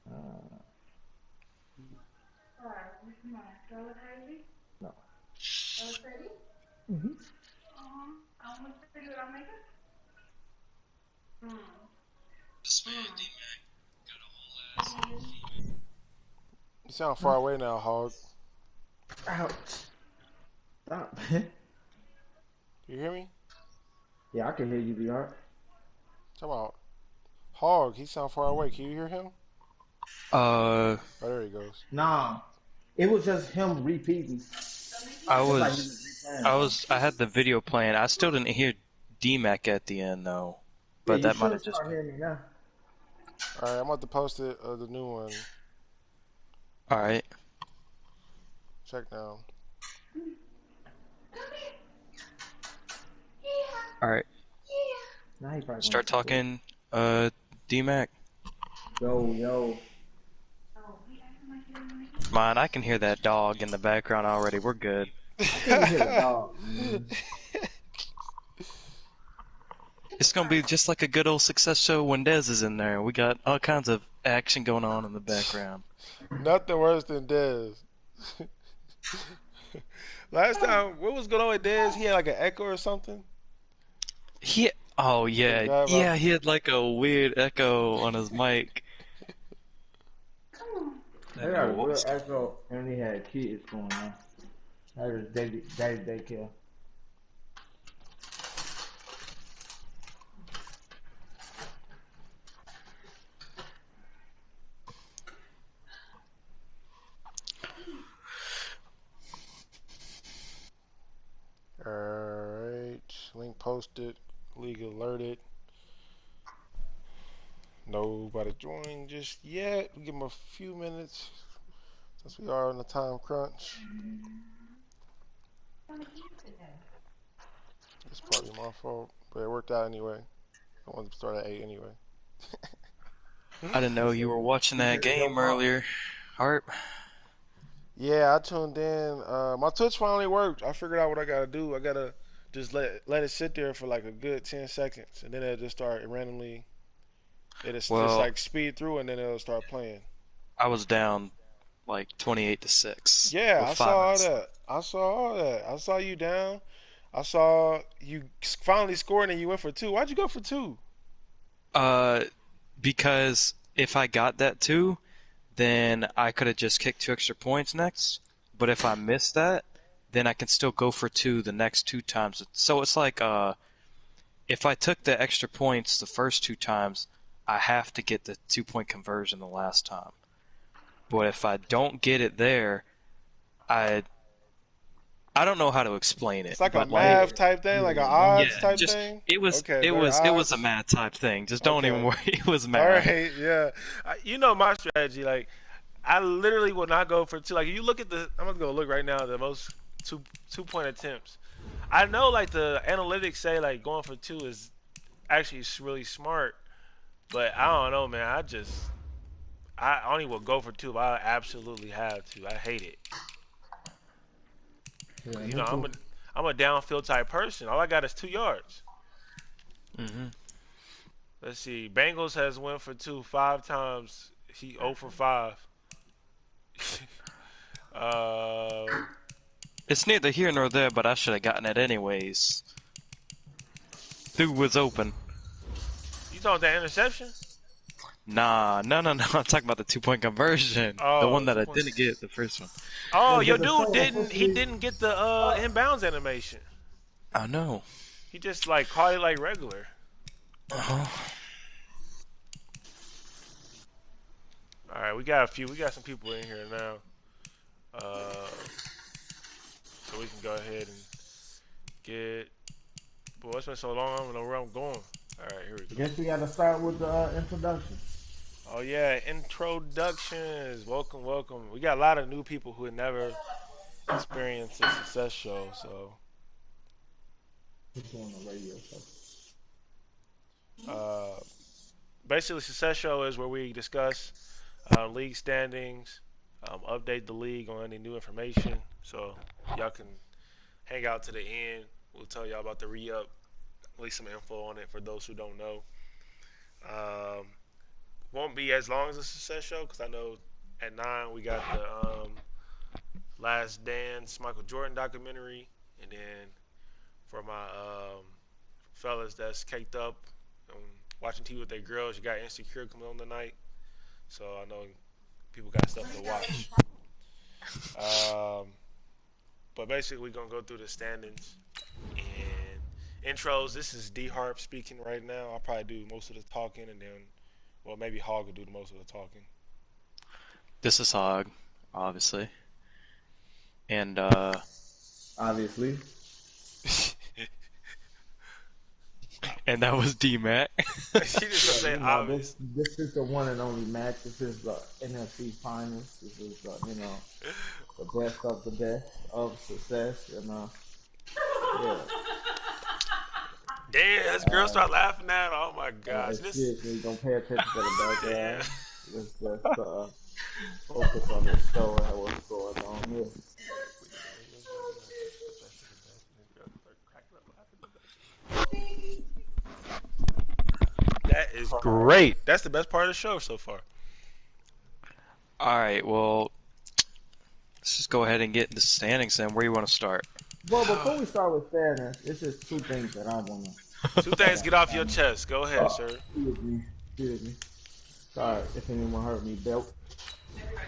Uh, no. Mm-hmm. This man, D-Mac, got a whole ass. You sound Huh? far away now, Hog. Ouch. Stop. You hear me? Yeah, I can hear you, VR. Talk about Hog. He sound far away. Can you hear him? Uh, Oh, there he goes. Nah, it was just him repeating. I It's like he was, was replaying something. I had the video playing. I still didn't hear D-Mac at the end though, Yeah, but you that might should have just start been. hearing me now. All right, I'm about to post it. The new one. All right, Check now. all right. Now he probably gonna Start start it. talking, D-Mac. Yo, yo. Mine, I can hear that dog in the background already. We're good. I can't hear the dog, man. It's gonna be just like a good old success show when Dez is in there. We got all kinds of action going on in the background. Nothing worse than Dez. Last time, what was going on with Dez? He had like an echo or something. He, oh Some yeah, guy about. yeah, he had like a weird echo on his mic. I They didn't got know a what real was going on. echo, and he had kids going on. That is daddy daycare. Alright. Link posted. League alerted. Nobody joined just yet. We give them a few minutes since we are on the time crunch. It's probably my fault, but it worked out anyway. I wanted to start at 8 anyway. I didn't know you were watching He that said it's your game fault. earlier, Harp. Yeah, I tuned in. My Twitch finally worked. I figured out what I gotta do. I gotta just let it sit there for like a good 10 seconds, and then it'll just start randomly. It'll just Well, like speed through, and then it'll start playing. I was down like 28-6 Yeah, with I five saw all minutes that. left. I saw all that. I saw you down. I saw you finally scored, and you went for two. Why'd you go for two? Uh, because if I got that too, then I could have just kicked 2 extra points next. But if I miss that, then I can still go for two the next 2 times. So it's like if I took the extra points the first 2 times, I have to get the 2 point conversion the last time. But if I don't get it there, I I don't know how to explain it, It's like a but like math Yeah, type thing, like an yeah, yeah, odds type just thing. it was Okay, it better was it was a odds. math type thing. Just don't even Okay. worry. It was All math. right, yeah. You know my strategy. Like, I literally will not go for two. Like, you look at the. I'm gonna go look right now. The most two point attempts. I know like the analytics say like going for two is actually really smart, but I don't know, man. I only will go for two if I absolutely have to. I hate it. yeah. 'Cause, Me too. I'm a downfield type person. All I got is 2 yards. Hmm. Let's see. Bengals has went for two 5 times. He 0 for 5. uh, It's neither here nor there, but I should have gotten it anyways. Who was open? you talking about that interception? Nah, no, no, no. I'm talking about the 2 point conversion. The one Oh, that two I point. didn't get the first one. Oh, Well, your did the dude show didn't. He officially? didn't get the inbounds animation. I know. He just like caught it like regular. Uh-huh. All right, we got a few. We got some people in here now. So we can go ahead and get. Boy, it's been so long. I don't know where I'm going. All right, here we go. Guess we got to start with the introduction. Oh yeah, introductions. Welcome, welcome. We got a lot of new people who had never experienced a success show. So, Put you on the radio show. uh, basically, success show is where we discuss league standings, update the league on any new information. So y'all can hang out to the end. We'll tell y'all about the re-up, at least some info on it for those who don't know. Um, won't be as long as a Success Show because I know at 9 we got the Last Dance Michael Jordan documentary, and then for my fellas that's caked up watching TV with their girls, you got Insecure coming on tonight, so I know people got stuff to watch. Um, but basically, we're gonna go through the standings and intros. This is D Harp speaking right now. I'll probably do most of the talking, and then, well, maybe Hog will do the most of the talking. This is Hog, obviously. And, Obviously. and that was D-Mac. She just gonna say You know, obvious. this is the one and only match. This is the NFC Finals. This is the best of the best of success. Yeah. Damn, this girl start laughing at. Oh my gosh, this. Seriously, don't pay attention to the Damn. background. Let's just focus on this show and what's going on here. That is great. That's the best part of the show so far. All right, well, let's just go ahead and get into standings then. Where do you want to start? Well, before we start with fairness, it's just two things that I want to. Two things get off your chest. Go ahead, sir. Excuse me. Sorry if anyone heard me, Bill.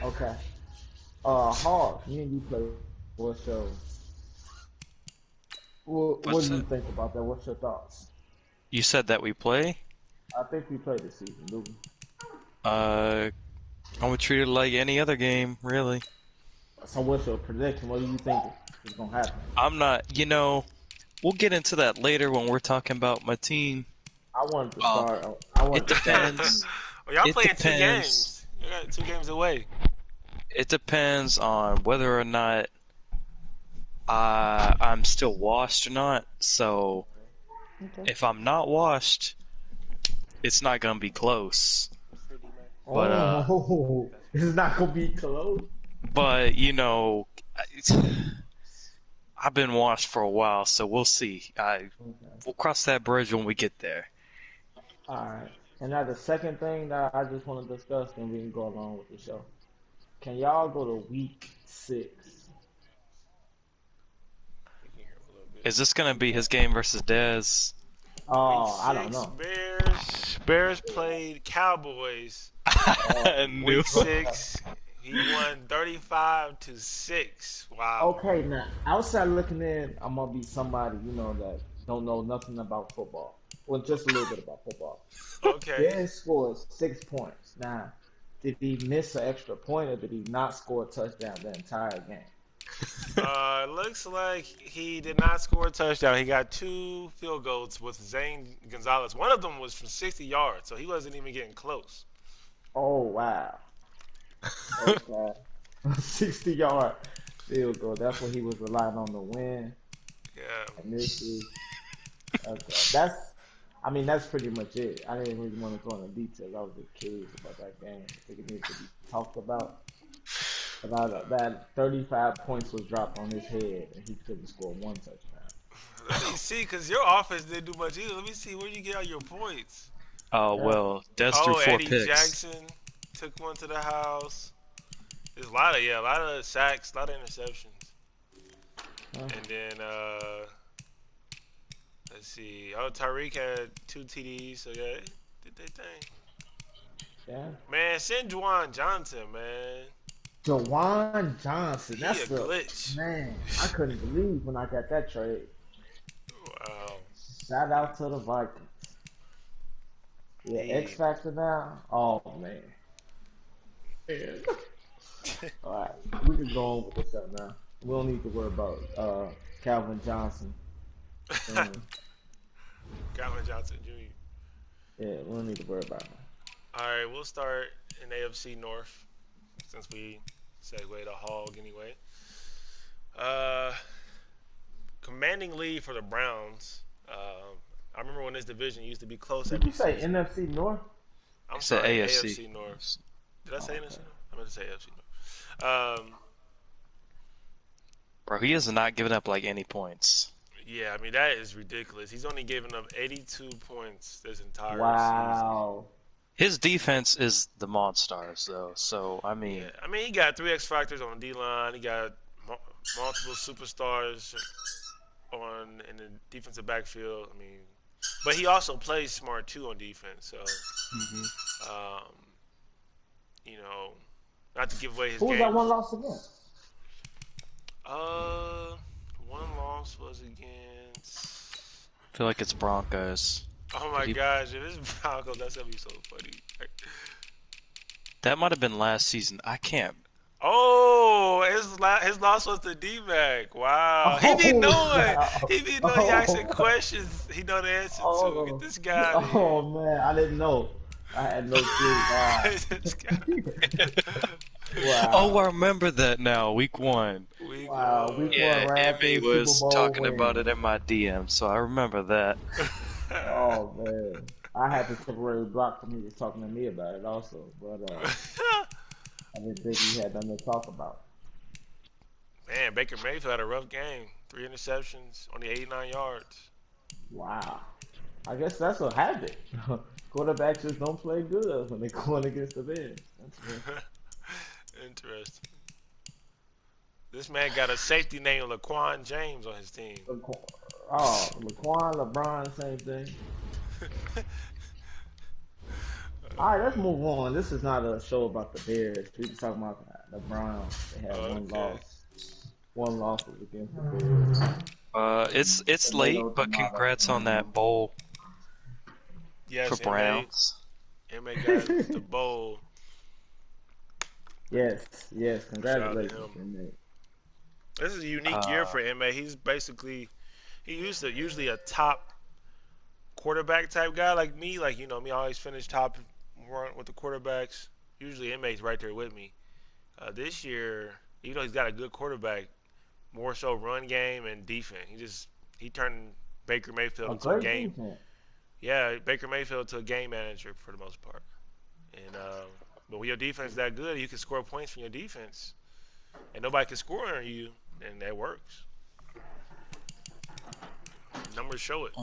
Okay. Hard. Me and you play what show? What do you think about that? What's your thoughts? You said that we play? I think we played this season, do we? I would treat it like any other game, really. So what's your prediction? What do you think is going to happen? I'm not, we'll get into that later when we're talking about my team. I wanted to start. It depends. Well, y'all It playing depends. 2 games. You got 2 games away. It depends on whether or not I'm still washed or not. So, if I'm not washed, it's not going to be close. But, it's not going to be close. But, I've been washed for a while, so we'll see. We'll cross that bridge when we get there. Alright. And now the second thing that I just want to discuss, and we can go along with the show. Can y'all go to week 6? Is this going to be his game versus Dez? Oh, I don't know. Bears played Cowboys. Week 6. He won 35-6. Wow. Okay, now outside looking in, I'm gonna be somebody that don't know nothing about football. Well, just a little bit about football. Okay. Ben scored 6 points. Now, did he miss an extra point or did he not score a touchdown the entire game? Looks like he did not score a touchdown. He got 2 field goals with Zane Gonzalez. One of them was from 60 yards, so he wasn't even getting close. Oh wow. Okay. 60-yard field goal. That's what he was relying on to win. Yeah. And this is okay. That's pretty much it. I didn't really want to go into details. I was just curious about that game. I think it needs to be talked about. But that 35 points was dropped on his head, and he couldn't score 1 touchdown. Let me see, because your offense didn't do much either. Let me see where you get all your points. Oh, well, Dez threw 4 Eddie picks. Jackson took one to the house. There's a lot of sacks, a lot of interceptions. And then, let's see. Oh, Tyreek had 2 TDs, so yeah, did they thing. Yeah. Man, send Juwan Johnson, man. Juwan Johnson. That's He a glitch. Man, I couldn't believe when I got that trade. Wow. Shout out to the Vikings. Yeah, X Factor now. Oh man. Alright, we can go on with this up now. We don't need to worry about Calvin Johnson. Calvin Johnson Jr. Yeah, we don't need to worry about him. Alright, we'll start in AFC North since we segue to Hog anyway. Commanding lead for the Browns. I remember when this division used to be close. Did you say NFC North? I'm said sorry, AFC. North. Did I say NFC North? I meant to say AFC North. Bro, he has not given up like any points. Yeah, I mean that is ridiculous. He's only given up 82 points this entire season. Wow. His defense is the Monstars, though. So I mean, Yeah, I mean he got three X factors on the D line. He got multiple superstars in the defensive backfield. I mean, but he also plays smart too on defense. So, mhm. um, you know, not to give away his Who was that one games. loss against? Uh, one loss was against. I feel like it's Broncos. Oh Did my he? gosh, if it's Broncos, that's gonna be so funny. That might have been last season. I can't. Oh, his loss was to D-Mac. Wow, he be Oh, knowing. snap. He be knowing. He asking Oh, questions. He know the answer to. Get oh, this guy out of here. oh man, I didn't know. I had no clue. Wow. This guy. Oh, I Wow. remember that now. Week 1. Week Wow. Week one. Yeah, one, Rams Emmy get a was Super Bowl talking win. about it in my DM, so I remember that. Oh man. I had to temporarily block when he was talking to me about it also, but I didn't think he had nothing to talk about. Man, Baker Mayfield had a rough game. 3 interceptions, only 89 yards. Wow. I guess that's a habit. Quarterbacks just don't play good when they're going against the Bears. Interesting. This man got a safety named Laquan James on his team. Oh, Laquan, LeBron, same thing. All right, let's move on. This is not a show about the Bears. We just talking about the Browns. They had one Okay. loss. One loss was against the Bears. It's late, Tomato, but tomato. congrats on that bowl Yes, for Browns. MA got the bowl. Yes, yes. Shout out to Congratulations, him. Nate. This is a unique year for MA. He's usually a top quarterback type guy like me. Like, me, I always finish top run with the quarterbacks. Usually MA's right there with me. This year, even though he's got a good quarterback, more so run game and defense. He turned Baker Mayfield A into a great game. defense. Yeah, Baker Mayfield to a game manager for the most part. And but when your defense is that good, you can score points from your defense, and nobody can score on you, and that works. Numbers show it.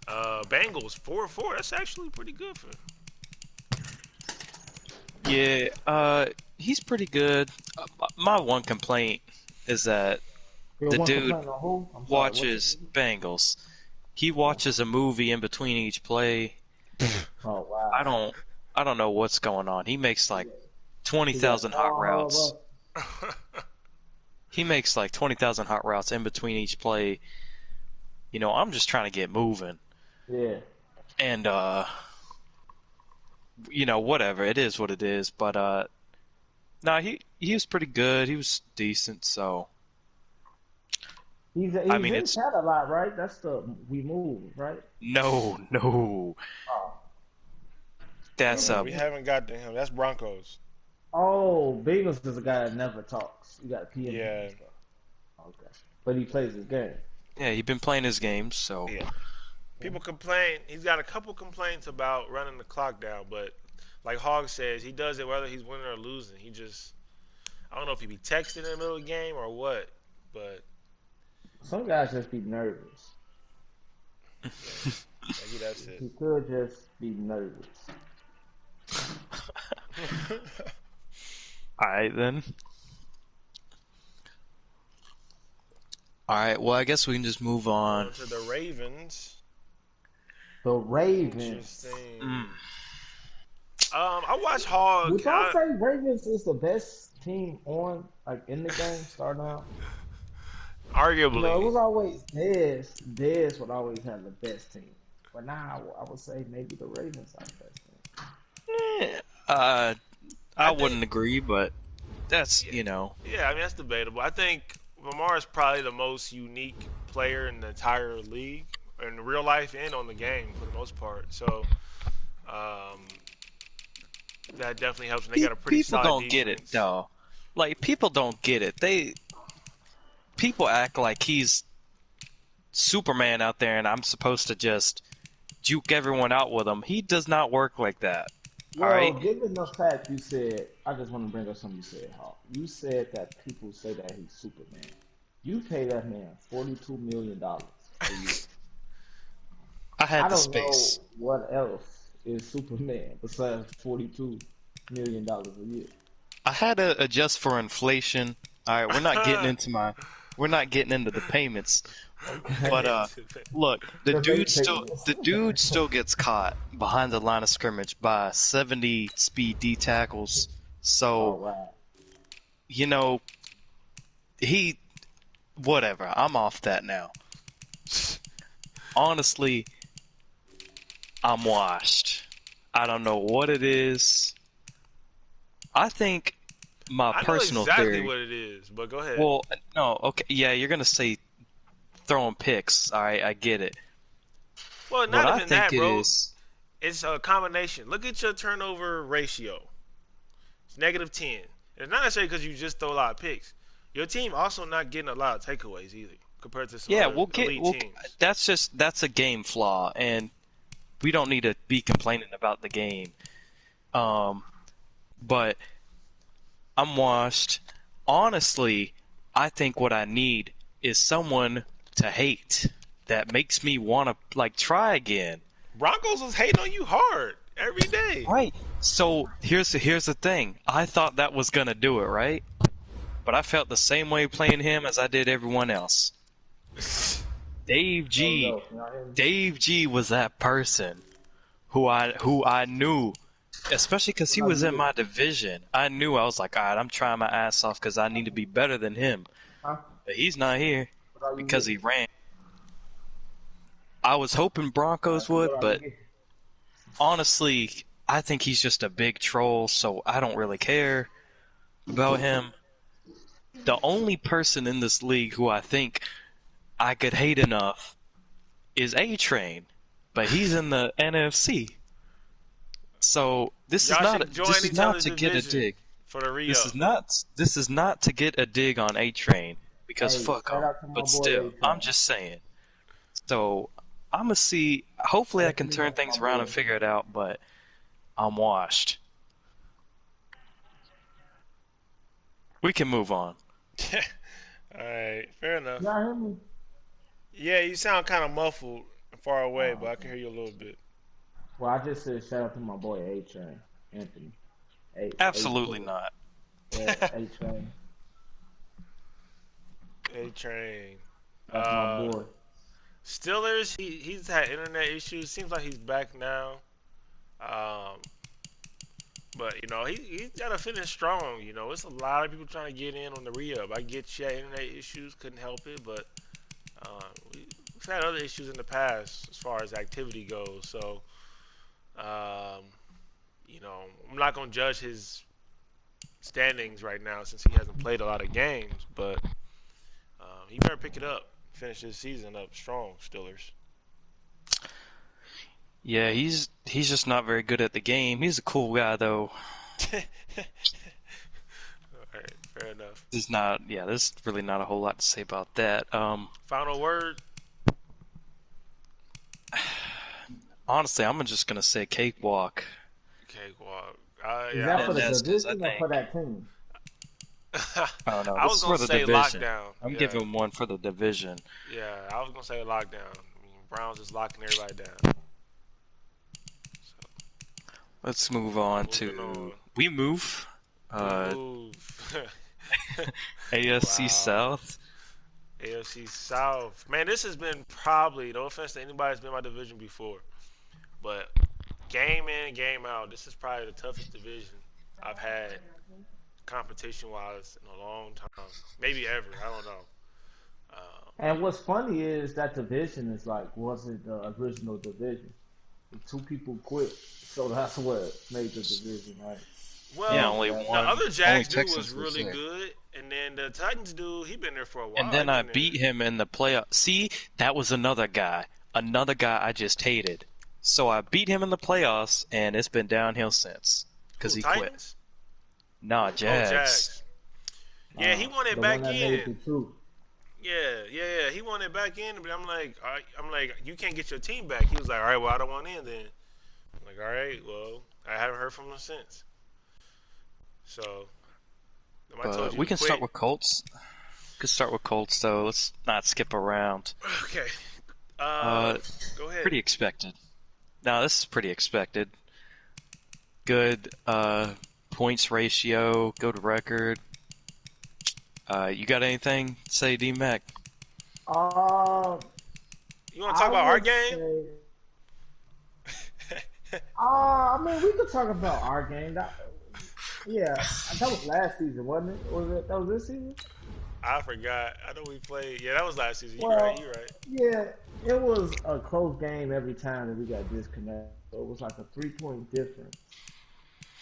Bengals 4-4. That's actually pretty good for. Yeah, he's pretty good. My one complaint is that Your the one dude complaint on who? I'm sorry, watches Bengals. He watches a movie in between each play. Oh wow. I don't know what's going on. He makes like He got 20,000 hot all routes. of us. He makes like 20,000 hot routes in between each play. I'm just trying to get moving. Yeah. And whatever. It is what it is, but no, he was pretty good. He was decent, so He's I mean, in it's chat a lot, right? That's the we move, right? no. Oh. That's We haven't got to him. That's Broncos. Oh, Bengals is a guy that never talks. You got PM Yeah. and stuff. Okay. But he plays his game. yeah, he's been playing his games, so Yeah. People complain. He's got a couple complaints about running the clock down, but like Hogg says, he does it whether he's winning or losing. I don't know if he be texting in the middle of the game or what, but Some guys just be nervous. maybe that's it. He could just be nervous. all right then. All right, well, I guess we can just move on. On to the Ravens. The Ravens. Interesting. Mm. I watched Hogg. Would y'all say Ravens is the best team on, like, in the game starting out? Arguably. It was always Dez. Dez would always have the best team. But now I would say maybe the Ravens are the best team. I think- wouldn't agree, but that's Yeah, I mean, that's debatable. I think Lamar is probably the most unique player in the entire league, in real life and on the game for the most part. So that definitely helps. And they got a pretty people solid don't get it defense. though. Like people don't get it. People act like he's Superman out there, and I'm supposed to just juke everyone out with him. He does not work like that. Well, All right. given the fact you said, I just want to bring up something you said, Hawk. You said that people say that he's Superman. You pay that man $42 million a year. I had I the don't space. know what else is Superman besides $42 million a year? I had to adjust for inflation. All right, we're not getting into the payments. But look, the dude still gets caught behind the line of scrimmage by 70 speed D tackles. Oh So, wow. you know, he whatever. I'm off that now. Honestly, I'm washed. I don't know what it is. I think my I know personal exactly theory. what it is, but go ahead. Well, no, okay, yeah, you're gonna say throwing picks. All right, I get it. Well, What not I even think that, it bro. is, It's a combination. Look at your turnover ratio. It's -10. It's not necessarily because you just throw a lot of picks. Your team also not getting a lot of takeaways either, compared to some yeah, other elite teams. that's a game flaw, and we don't need to be complaining about the game. Um, but I'm washed. Honestly, I think what I need is someone to hate that makes me want to like try again. Broncos was hating on you hard every day. Right. So here's the thing. I thought that was gonna do it, right? But I felt the same way playing him as I did everyone else. Dave Oh G. no, can y'all hear me? Dave G was that person who I knew, especially because he No, was you in did. my division. I knew I was like, all right, I'm trying my ass off because I need to be better than him. Huh? But he's not here What are you because getting? he ran. I was hoping Broncos What would, are you but getting? honestly, I think he's just a big troll, so I don't really care about him. The only person in this league who I think I could hate enough is A-Train, but he's in the NFC. So Y'all should join this is each not other's to get a division dig. for the This re-up. is not to get a dig on A-Train because Hey, fuck shout him. out to my But boy still, A-Train. I'm just saying. So I'm gonna see. Hopefully, I can Definitely turn that's my things around and boy. figure it out. But I'm washed. We can move on. Alright, fair enough. Y'all hear me? Yeah, you sound kind of muffled and far away, Oh, but I okay. can hear you a little bit. Well, I just said shout out to my boy A-Train, Anthony. Absolutely A-Train. not. Yeah, A-Train. A-Train. That's my boy. Steelers, he's had internet issues. Seems like he's back now. Um, but he's got to finish strong. It's a lot of people trying to get in on the re-up. I get you had internet issues, couldn't help it, but we've had other issues in the past as far as activity goes. So, um, I'm not gonna judge his standings right now since he hasn't played a lot of games, but he better pick it up, finish his season up strong, Steelers. Yeah, he's just not very good at the game. He's a cool guy though. Alright, fair enough. There's really not a whole lot to say about that. Final word. Honestly, I'm just gonna say cakewalk. Cakewalk. Is Yeah, that for the That's 'cause I division or for think that team? I don't know. I This was is gonna for the say division. lockdown. I'm Yeah, giving him one for the division. yeah. I was gonna say lockdown. I mean, Browns is locking everybody down. So Let's move on moving to on. we move. We move. AFC Wow. South. AFC South. Man, this has been probably, no offense to anybody that's been in my division before, but game in, game out, this is probably the toughest division I've had competition wise in a long time. Maybe ever. I don't know. And what's funny is that division is like wasn't the original division. The two people quit, so that's what made the division, right? Well, Yeah, only The the one. other Only Jags dude was Texans was really there. good, and then the Titans dude, he been there for a while. And then He I been there. beat him in the playoff. See, that was another guy. Another guy I just hated. So I beat him in the playoffs, and it's been downhill since. Because Who, he quit. Titans? Nah, Oh, Jags. Jags. Yeah, he won it the back one that made in. the two. Yeah. He won it back in, but I'm like, you can't get your team back. He was like, all right, well, I don't want in then. I'm like, all right, well, I haven't heard from him since. So, I told you We to can quit. start with Colts. Though. Let's not skip around. Okay. Uh, Go ahead. Pretty expected. Now this is pretty expected. Good points ratio, good record. You got anything to say, D-Mac? Uh, You want to talk I about our would game? say, I mean, we could talk about our game. Yeah, that was last season, wasn't it? Was it that was this season? I forgot. I know we played. Yeah, that was last season. You right. You Well, right. yeah, it was a close game every time that we got disconnected. So it was like a 3 point difference.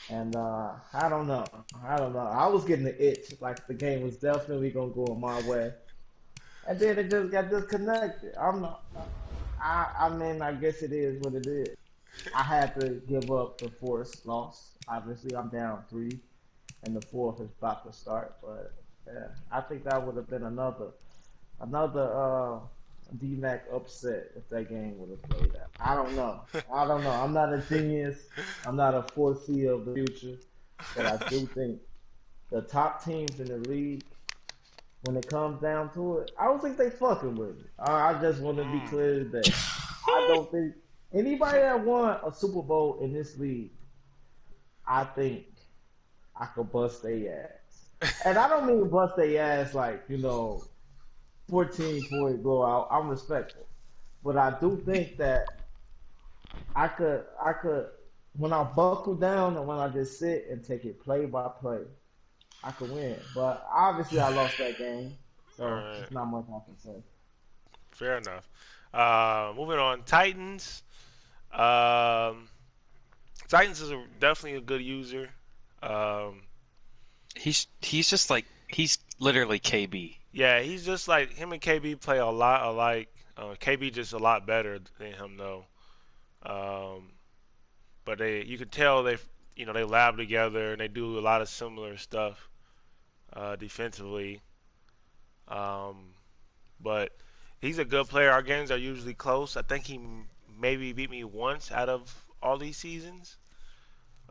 And I don't know. I don't know. I was getting the itch, like the game was definitely gonna go my way. And then it just got disconnected. I'm not. I mean, I guess it is what it is. I had to give up the fourth loss. Obviously, I'm down three, and the fourth is about to start. But yeah, I think that would have been another DMAC upset if that game would have played out. I don't know. I don't know. I'm not a genius. I'm not a foreseer of the future, but I do think the top teams in the league, when it comes down to it, I don't think they fucking with me. I just want to be clear today. I don't think anybody that won a Super Bowl in this league, I think I could bust their ass. And I don't mean bust their ass like, 14-point blowout. I'm respectful. But I do think that I could, when I buckle down and when I just sit and take it play by play, I could win. But obviously I lost that game. All So right. there's not much I can say. Fair enough. Moving on. Titans. Um, Titans is definitely a good user. Um, He's just like he's literally KB. yeah, he's just like him and KB play a lot alike. KB just a lot better than him though. Um, but you can tell they lab together and they do a lot of similar stuff defensively. Um, but he's a good player. Our games are usually close. I think he maybe beat me once out of all these seasons.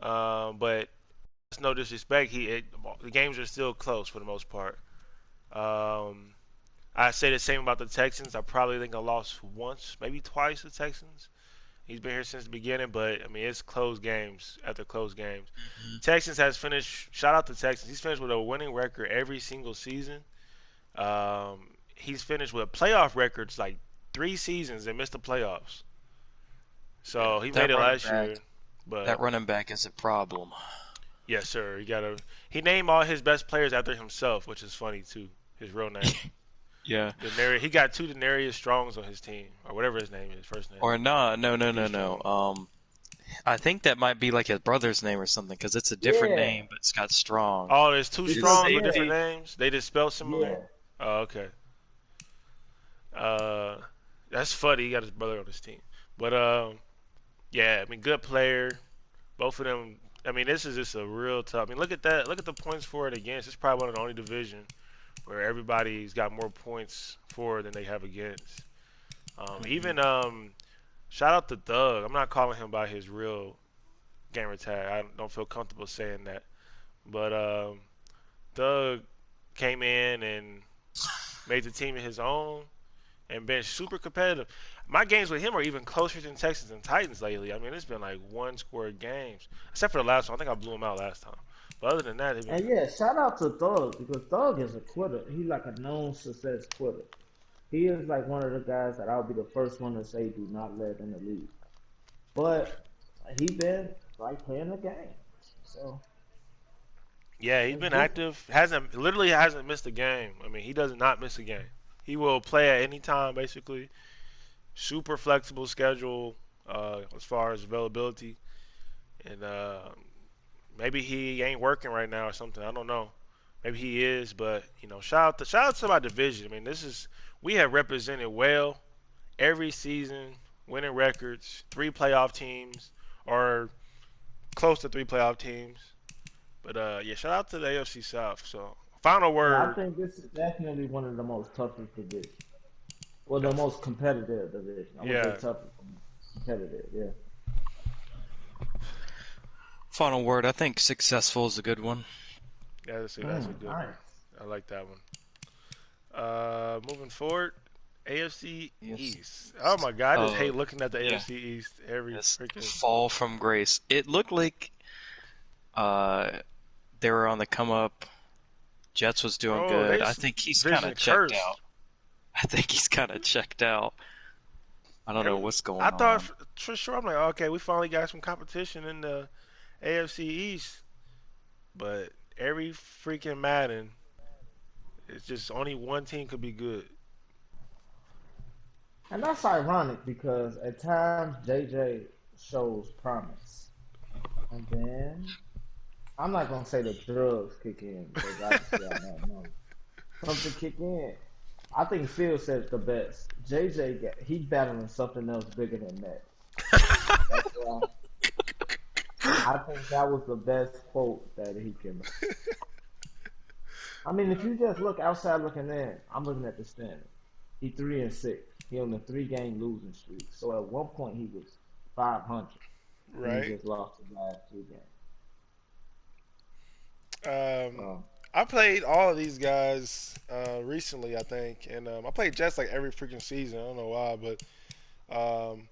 But it's no disrespect. The games are still close for the most part. Um, I say the same about the Texans. I probably think I lost once, maybe twice to Texans. He's been here since the beginning, but I mean it's close games after close games. Texans has finished. Shout out to Texans. He's finished with a winning record every single season. He's finished with playoff records like 3 seasons and missed the playoffs. So he That made it running last back, year. But that running back is a problem. yes, sir. He named all his best players after himself, which is funny too. His real name. Yeah. He got two Denarius Strongs on his team, or whatever his name is, first name. Or no. Strong. I think that might be like his brother's name or something because it's a different Yeah. name, but it's got strong. Oh, there's two Because Strongs with yeah, different names. They just spell yeah. similar. Oh, okay. Uh, that's funny. He got his brother on his team, but yeah, I mean, good player. Both of them. I mean, this is just a real tough. I mean, look at that. Look at the points for it against. It's probably one of the only division where everybody's got more points for than they have against. Even shout out to Doug. I'm not calling him by his real gamer tag. I don't feel comfortable saying that. But Doug came in and made the team his own and been super competitive. My games with him are even closer than Texans and Titans lately. I mean, it's been like one-score games, except for the last one. I think I blew him out last time. But other than that, they've And been yeah, shout out to Thug because Thug is a quitter. He's like a known success quitter. He is like one of the guys that I'll be the first one to say do not let in the league. But he been like playing the game. So yeah, he's it's been decent. active. Hasn't missed a game. I mean, he does not miss a game. He will play at any time, basically. Super flexible schedule as far as availability, and maybe he ain't working right now or something. I don't know. Maybe he is, but shout out to my division. I mean, we have represented well every season, winning records, 3 playoff teams or close to 3 playoff teams. But yeah, shout out to the AFC South. So final Yeah, I word. think this is definitely one of the most toughest divisions. Well, the Yes. most competitive division. I would say Yeah. toughest, competitive. Yeah. Final word. I think successful is a good one. That's a good one. Nice. I like that one. Moving forward, AFC Yes. East. Oh my God, I just hate Oh, looking at the yeah. AFC East every Yes. freaking. Fall from grace. It looked like uh they were on the come up. Jets was doing Bro, good. they I think he's kind vision of checked cursed. out. I think he's kind of checked out. I don't know Every, what's I going thought on. for sure, I'm like, okay, we finally got some competition in the AFC East, but every freaking Madden, it's just only one team could be good. And that's ironic because at times JJ shows promise. And then I'm not gonna say the drugs kick in because obviously I don't know. Something kick in. I think Phil said it the best. He battling something else bigger than that. That's why I think that was the best quote that he can. I mean, if you just look outside looking in, I'm looking at the standing. He 3-6. He on a 3-game losing streak. So at one point he was 500, and he Right. just lost the last 2 games. Um, So I played all of these guys recently, I think, and I played Jets like every freaking season. I don't know why, but um,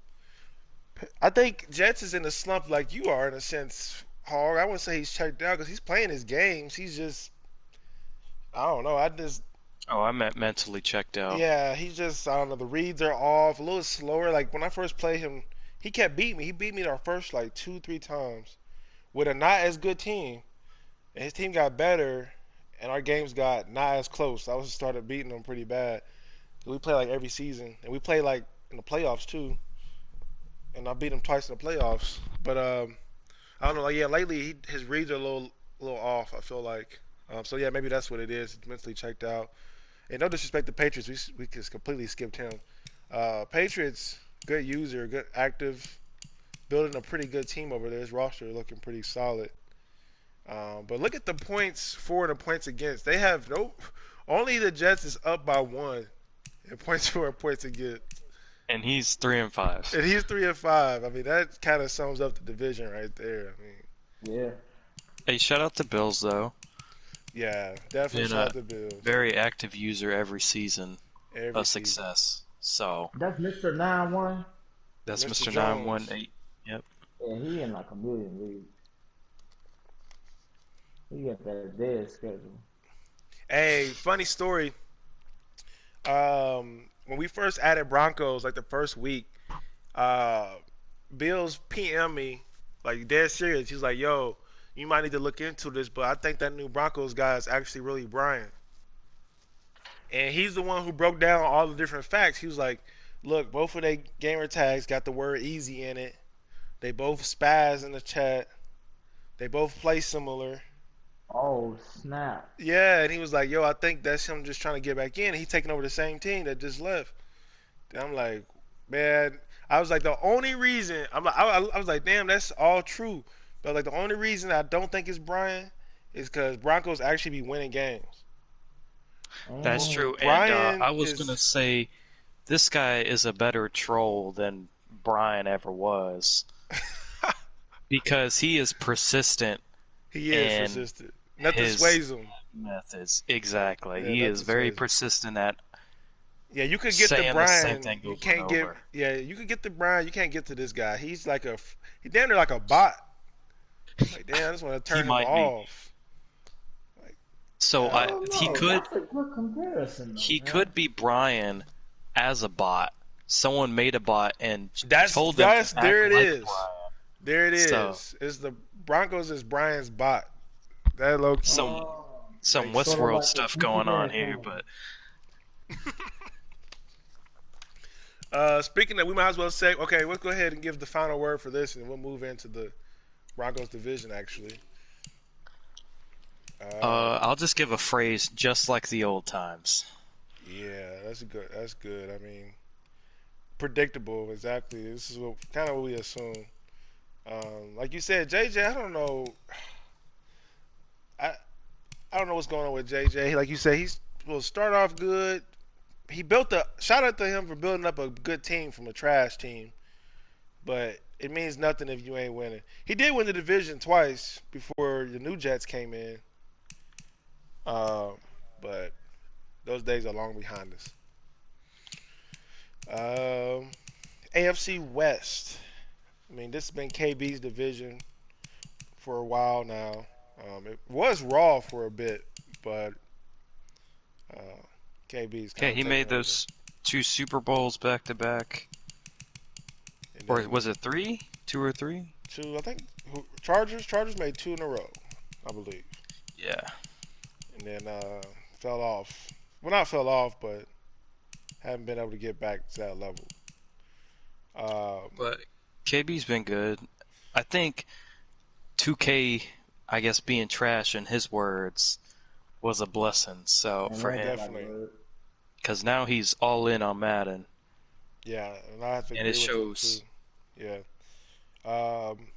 I think Jets is in a slump like you are in a sense. Hog, I wouldn't say he's checked out because he's playing his games. He's just, I don't know. I just, Oh, I meant mentally checked out. yeah, he's just, I don't know. The reads are off, a little slower. Like when I first played him, he kept beating me. He beat me our first like 2, 3 times with a not as good team, and his team got better, and our games got not as close. I was started beating him pretty bad. We play like every season, and we play like in the playoffs too. And I beat him twice in the playoffs. But I don't know. Like yeah, lately his reads are a little off. I feel like. So yeah, maybe that's what it is. It's mentally checked out. And no disrespect to Patriots, we just completely skipped him. Patriots, good user, good active, building a pretty good team over there. His roster looking pretty solid. But look at the points for and the points against. They have no. Only the Jets is up by one in points for and points against. And he's 3-5. And he's 3-5. I mean, that kind of sums up the division right there. I mean, yeah, Hey, shout out to Bills though. yeah, definitely Been shout a out to Bills very active user every season every of season. success. So that's Mr. 9-1, that's Mr. Mr. Jones. 918. Yep. and he in like a million leagues. He got that dead schedule. Hey, funny story. When we first added Broncos, like the first week, uh, Bills PM me like dead serious. He's like, "Yo, you might need to look into this, but I think that new Broncos guy is actually really Brian." And he's the one who broke down all the different facts. He was like, "Look, both of their gamer tags got the word easy in it. They both spaz in the chat. They both play similar." Oh snap! Yeah, and he was like, "Yo, I think that's him just trying to get back in. He's taking over the same team that just left." And I'm like, man, I was like, the only reason I was like, damn, that's all true. But like, the only reason I don't think it's Brian is because Broncos actually be winning games. That's Mm. true. And Brian I was gonna is say this guy is a better troll than Brian ever was because he is persistent he is in persistent. Nothing his sways him. methods. Exactly. Yeah, He nothing is very sways him. persistent at Yeah, you could get the saying the same Brian. thing You over and can't get. over. Yeah, you could get the Brian. You can't get to this guy. He's like he damn near like a bot. Like damn, I just want to He turn him might be. off. Like So I uh, don't he know. could That's a good comparison, though, he man. could be Brian as a bot. Someone made a bot and that's told them to that's act there it like is. Brian. There it So is. It's the Broncos is Brian's bot. That low key. some Oh, some Like sort of Westworld like the stuff going on Superman here, thing. but speaking of, we might as well say, okay, let's go ahead and give the final word for this, and we'll move into the Broncos division. Actually, um, I'll just give a phrase just like the old times. yeah, that's good. That's good. I mean, predictable. Exactly. This is what kind of what we assume. Like you said, JJ. I don't know. I I don't know what's going on with JJ. Like you said, he's will start off good. He built a shout out to him for building up a good team from a trash team. But it means nothing if you ain't winning. He did win the division twice before the new Jets came in, um, but those days are long behind us. Um, AFC West. I mean, this has been KB's division for a while now. It was Raw for a bit, but uh, KB's Yeah, kind of he taking made over. those 2 Super Bowls back to back. And Or then was it 3? 2 or 3? two, I think, Chargers made two in a row, I believe. Yeah. And then fell off. Well, not fell off, but haven't been able to get back to that level. Um, But KB's been good. I think 2K, I guess being trash in his words, was a blessing. So And for that's him, like Definitely. because now he's all in on Madden, yeah, and I have to and agree it with him too. shows. Yeah. Um,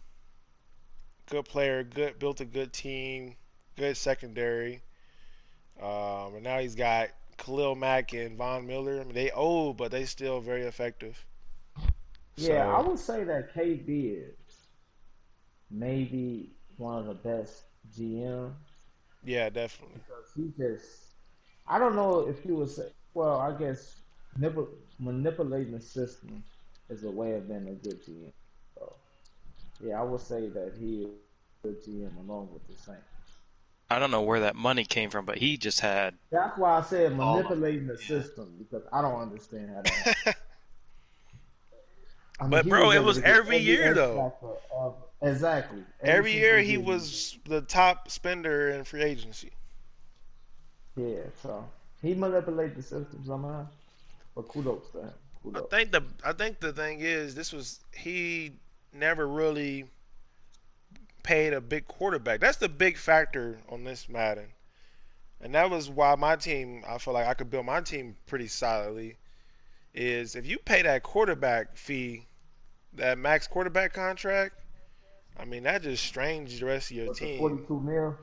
good player, built a good team, good secondary. And now he's got Khalil Mack and Von Miller. I mean, they old, but they still very effective. yeah, I So would say that KB is maybe one of the best GM yeah, definitely. because he just I don't know if you would say well, I guess manipulating the system is a way of being a good GM. So yeah, I would say that he is a good GM along with the Saints. I don't know where that money came from, but he just had That's why I said all of manipulating the it. Yeah. system because I don't understand how that happened. I mean, But he bro, was it able was to get every every year X though. factor of exactly every Every year single he year. was the top spender in free agency. Yeah, so he manipulated the system somehow. But kudos to him. I Kudos. think the thing is this was he never really paid a big quarterback. That's the big factor on this Madden. And that was why my team, I feel like I could build my team pretty solidly. Is if you pay that quarterback fee, that max quarterback contract, I mean that just strains the rest of your But the team. 42 mil,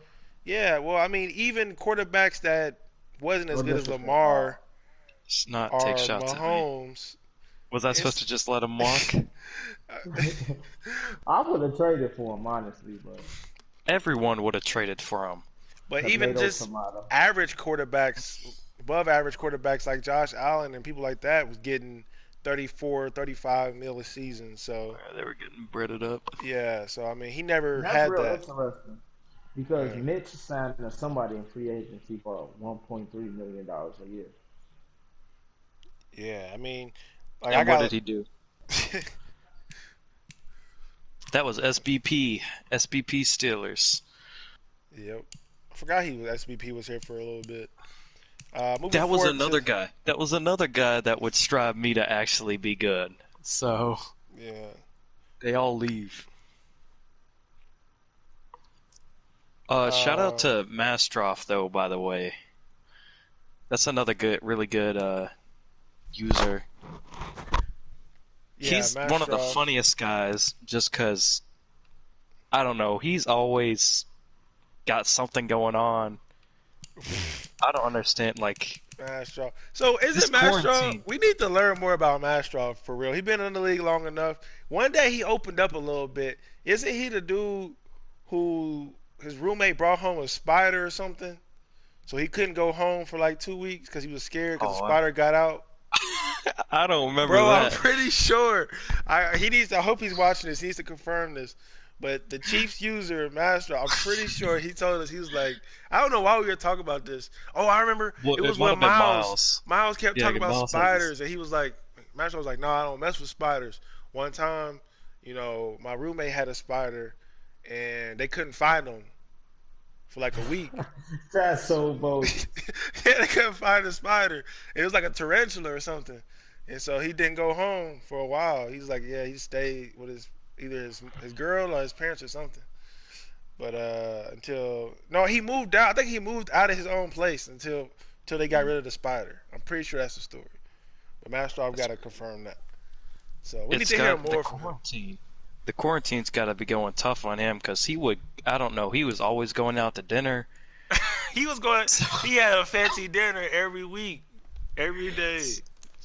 Yeah, well, I mean even quarterbacks that wasn't as no good as disrespect, Bob. Lamar Just not take or shots at me. Mahomes, Was I supposed it's to just let him walk? I would have traded for him, honestly, but Everyone would have traded for him. but even tomato, just tomato. average quarterbacks, above average quarterbacks like Josh Allen and people like that was getting 34, 35 mil a season. So They were getting breaded up. yeah, so I mean he never And that's had real that. interesting because Yeah, Mitch signed to somebody in free agency for $1.3 million a year. yeah. I mean, like I And what did got. he do? That was SBP. SBP Steelers. Yep. I forgot he was SBP was here for a little bit. Moving That was forward to another guy. That was another guy that would strive me to actually be good. So yeah. they all leave. Shout out Uh, to Mastroff though, by the way. That's another good, really good user. yeah, He's one of the Mastrov. funniest guys, just 'cause I don't know. He's always got something going on. I don't understand. Like Mastrov. So is this it Mastrov? quarantine. We need to learn more about Mastrov for real. He's been in the league long enough. One day he opened up a little bit. Isn't he the dude who his roommate brought home a spider or something? So he couldn't go home for like 2 weeks because he was scared because the Oh, spider got out. I don't remember Bro, I'm that. pretty sure. He needs. I hope he's watching this. He needs to confirm this. But the Chiefs user Master, I'm pretty sure he told us he was like, I don't know why we were talking about this. Oh, I remember Well, it it was might when have been Miles Miles. Miles kept Yeah, talking about Miles has this. spiders, and he was like, Master was like, no, I don't mess with spiders. One time, my roommate had a spider, and they couldn't find him for like a week. That's so bogus. Yeah, they couldn't find the spider. It was like a tarantula or something. And so he didn't go home for a while. He's like, yeah, he stayed with either his girl or his parents or something. But until no, he moved out. I think he moved out of his own place until they got rid of the spider. I'm pretty sure that's the story. But Mastrov got to confirm that. So we need It's to hear got the more from him. quarantine. The quarantine's got to be going tough on him because he would. I don't know. He was always going out to dinner. He was going. He had a fancy dinner every week, every day.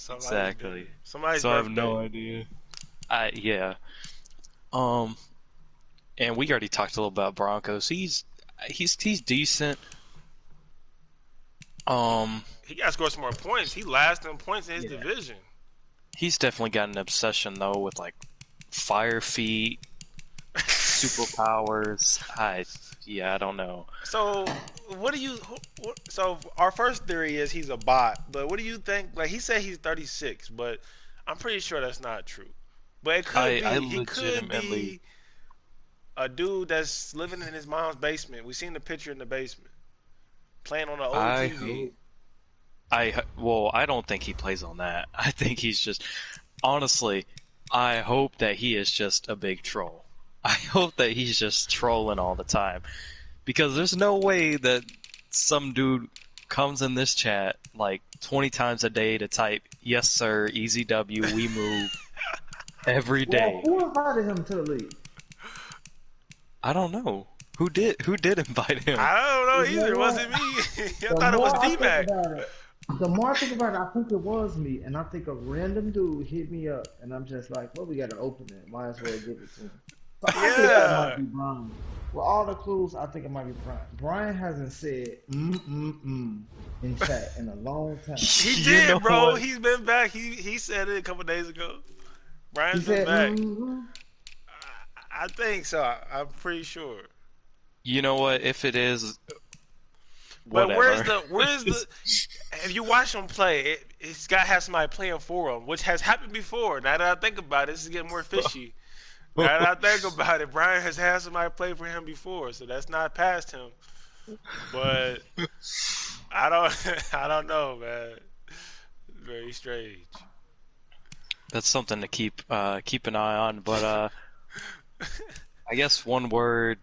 Exactly. Somebody's So I have birthday. no idea. Yeah. And we already talked a little about Broncos. He's decent. Um, He got to score some more points. He last in points in his Yeah. division. He's definitely got an obsession though with like fire feet, superpowers. I don't know. So, what do you? So, our first theory is he's a bot. But what do you think? Like he said, he's 36, but I'm pretty sure that's not true. But it could I be. He could legitimately be a dude that's living in his mom's basement. We seen the picture in the basement, playing on an old I TV. well, I don't think he plays on that. I think he's just honestly, I hope that he is just a big troll. I hope that he's just trolling all the time because there's no way that some dude comes in this chat like 20 times a day to type yes sir, easy W, we move every Well, day. who invited him to the league? I don't know. Who did invite him? I don't know You know either. It what? wasn't me. I The thought it was more I think D-Mac. about it, the more I think about it, I think it was me, and I think a random dude hit me up, and I'm just like, "Well, we got to open it. Might as well give it to him." So I think that might Yeah. be Brian. With all the clues, I think it might be Brian. Brian hasn't said in chat in a long time. He You did, know bro. what? He's been back. He said it a couple days ago. He Brian's been said back. I think so. I'm pretty sure. You know what? If it is, But whatever. where's the? If you watch him play, he's got to have somebody playing for him, which has happened before. Now that I think about it, this is getting more fishy. Now that I think about it, Brian has had somebody play for him before, so that's not past him. But I don't, I don't know, man. Very strange. That's something to keep an eye on. But I guess one word.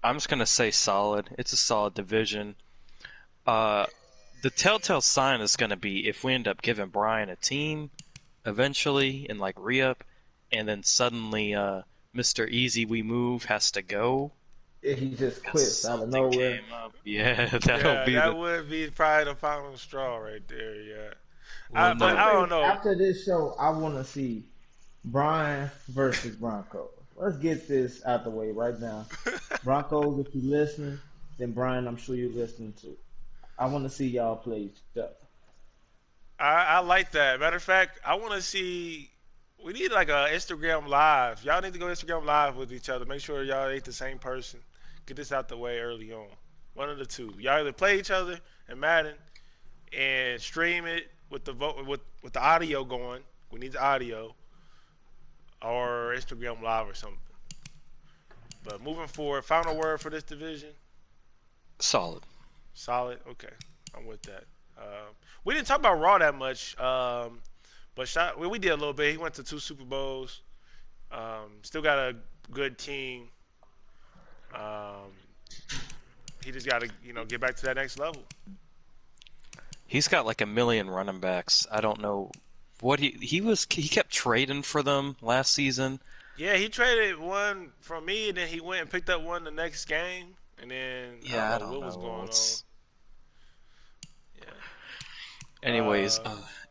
I'm just gonna say solid. It's a solid division. Uh, the telltale sign is gonna be if we end up giving Brian a team eventually in like re-up, and then suddenly Mr. Easy We Move has to go. Yeah, he just Because quits out of something nowhere. came up. Yeah, that'll Yeah, be that the would be probably the final straw right there. Yeah, well, but no. I don't think know. after this show, I want to see Brian versus Broncos. Let's get this out the way right now. Broncos, if you're listening, then Brian, I'm sure you're listening too. I want to see y'all play each other. I like that. Matter of fact, I want to see. We need like a Instagram live. Y'all need to go Instagram live with each other. Make sure y'all ain't the same person. Get this out the way early on. One of the two. Y'all either play each other in Madden and stream it with the with the audio going. We need the audio or Instagram live or something. But moving forward, final word for this division. Solid. Solid. Okay, I'm with that. We didn't talk about Raw that much, but we did a little bit. He went to 2 Super Bowls. Still got a good team. Um, he just got to get back to that next level. He's got like a million running backs. I don't know what he kept trading for them last season. Yeah, he traded one from me, and then he went and picked up one the next game, and then Yeah, I I don't know don't what was know. going on. Yeah. Anyways,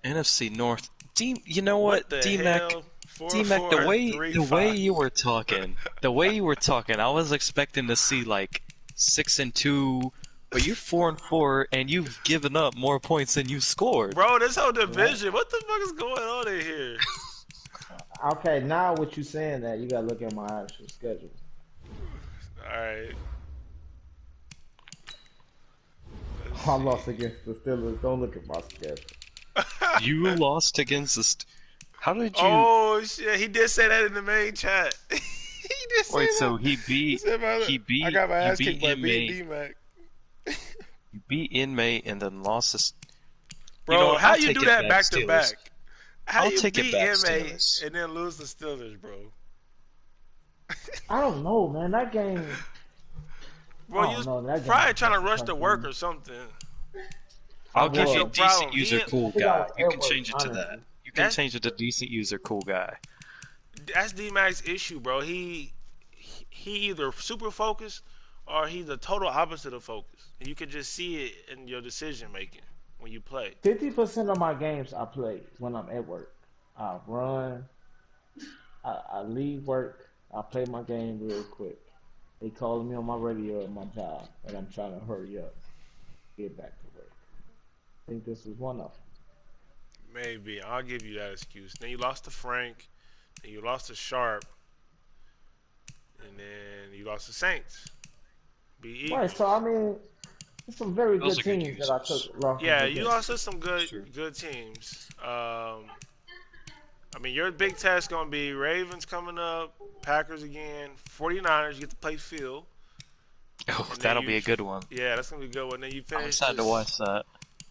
NFC North. You know What what, the D-Mac? hell? 4 D-Mac, 4 the way 3 the way 5. you were talking, I was expecting to see like 6-2, but you're 4-4, and you've given up more points than you scored. Bro, this whole division, what the fuck is going on in here? Okay, now what you saying that you gotta look at my actual schedule. Alright. I lost against the Steelers. Don't look at my schedule. You lost against the. How did you? Oh shit, he did say that in the main chat. He did say Wait, that. so he said, I got my ass kicked by inmate. D-Mac. You beat inmate and then lost this. Bro, You know what, how I'll you take do it that back to Steelers. back? How I'll you take it beat back, inmate Steelers. and then lose the Steelers, bro? I don't know, man. That game. Bro, I you don't know. That game probably was trying to just a rush tough to work game. or something. I'll That's give you your decent problem. user, Ian- cool I think I guy. was You at can work, change it to that. honestly. You can That's- change it to decent user, cool guy. That's D-Mac's issue, bro. He either super focused or he's the total opposite of focus. And you can just see it in your decision making when you play. 50% of my games I play when I'm at work. I run. I leave work. I play my game real quick. They calling me on my radio at my job, and I'm trying to hurry up, get back to work. I think this was one of them. Maybe I'll give you that excuse. Then you lost to Frank, then you lost to Sharp, and then you lost to Saints. Be Right. Eagles. So I mean, there's some very Those good are good teams that I took users. losses Yeah, you against. lost to some good Sure. good teams. I mean, your big test gonna be Ravens coming up, Packers again, 49ers. You get to play Phil, Oh, and then that'll be a good one. yeah, that's gonna be a good one. Then you I'm finish excited to this, watch that.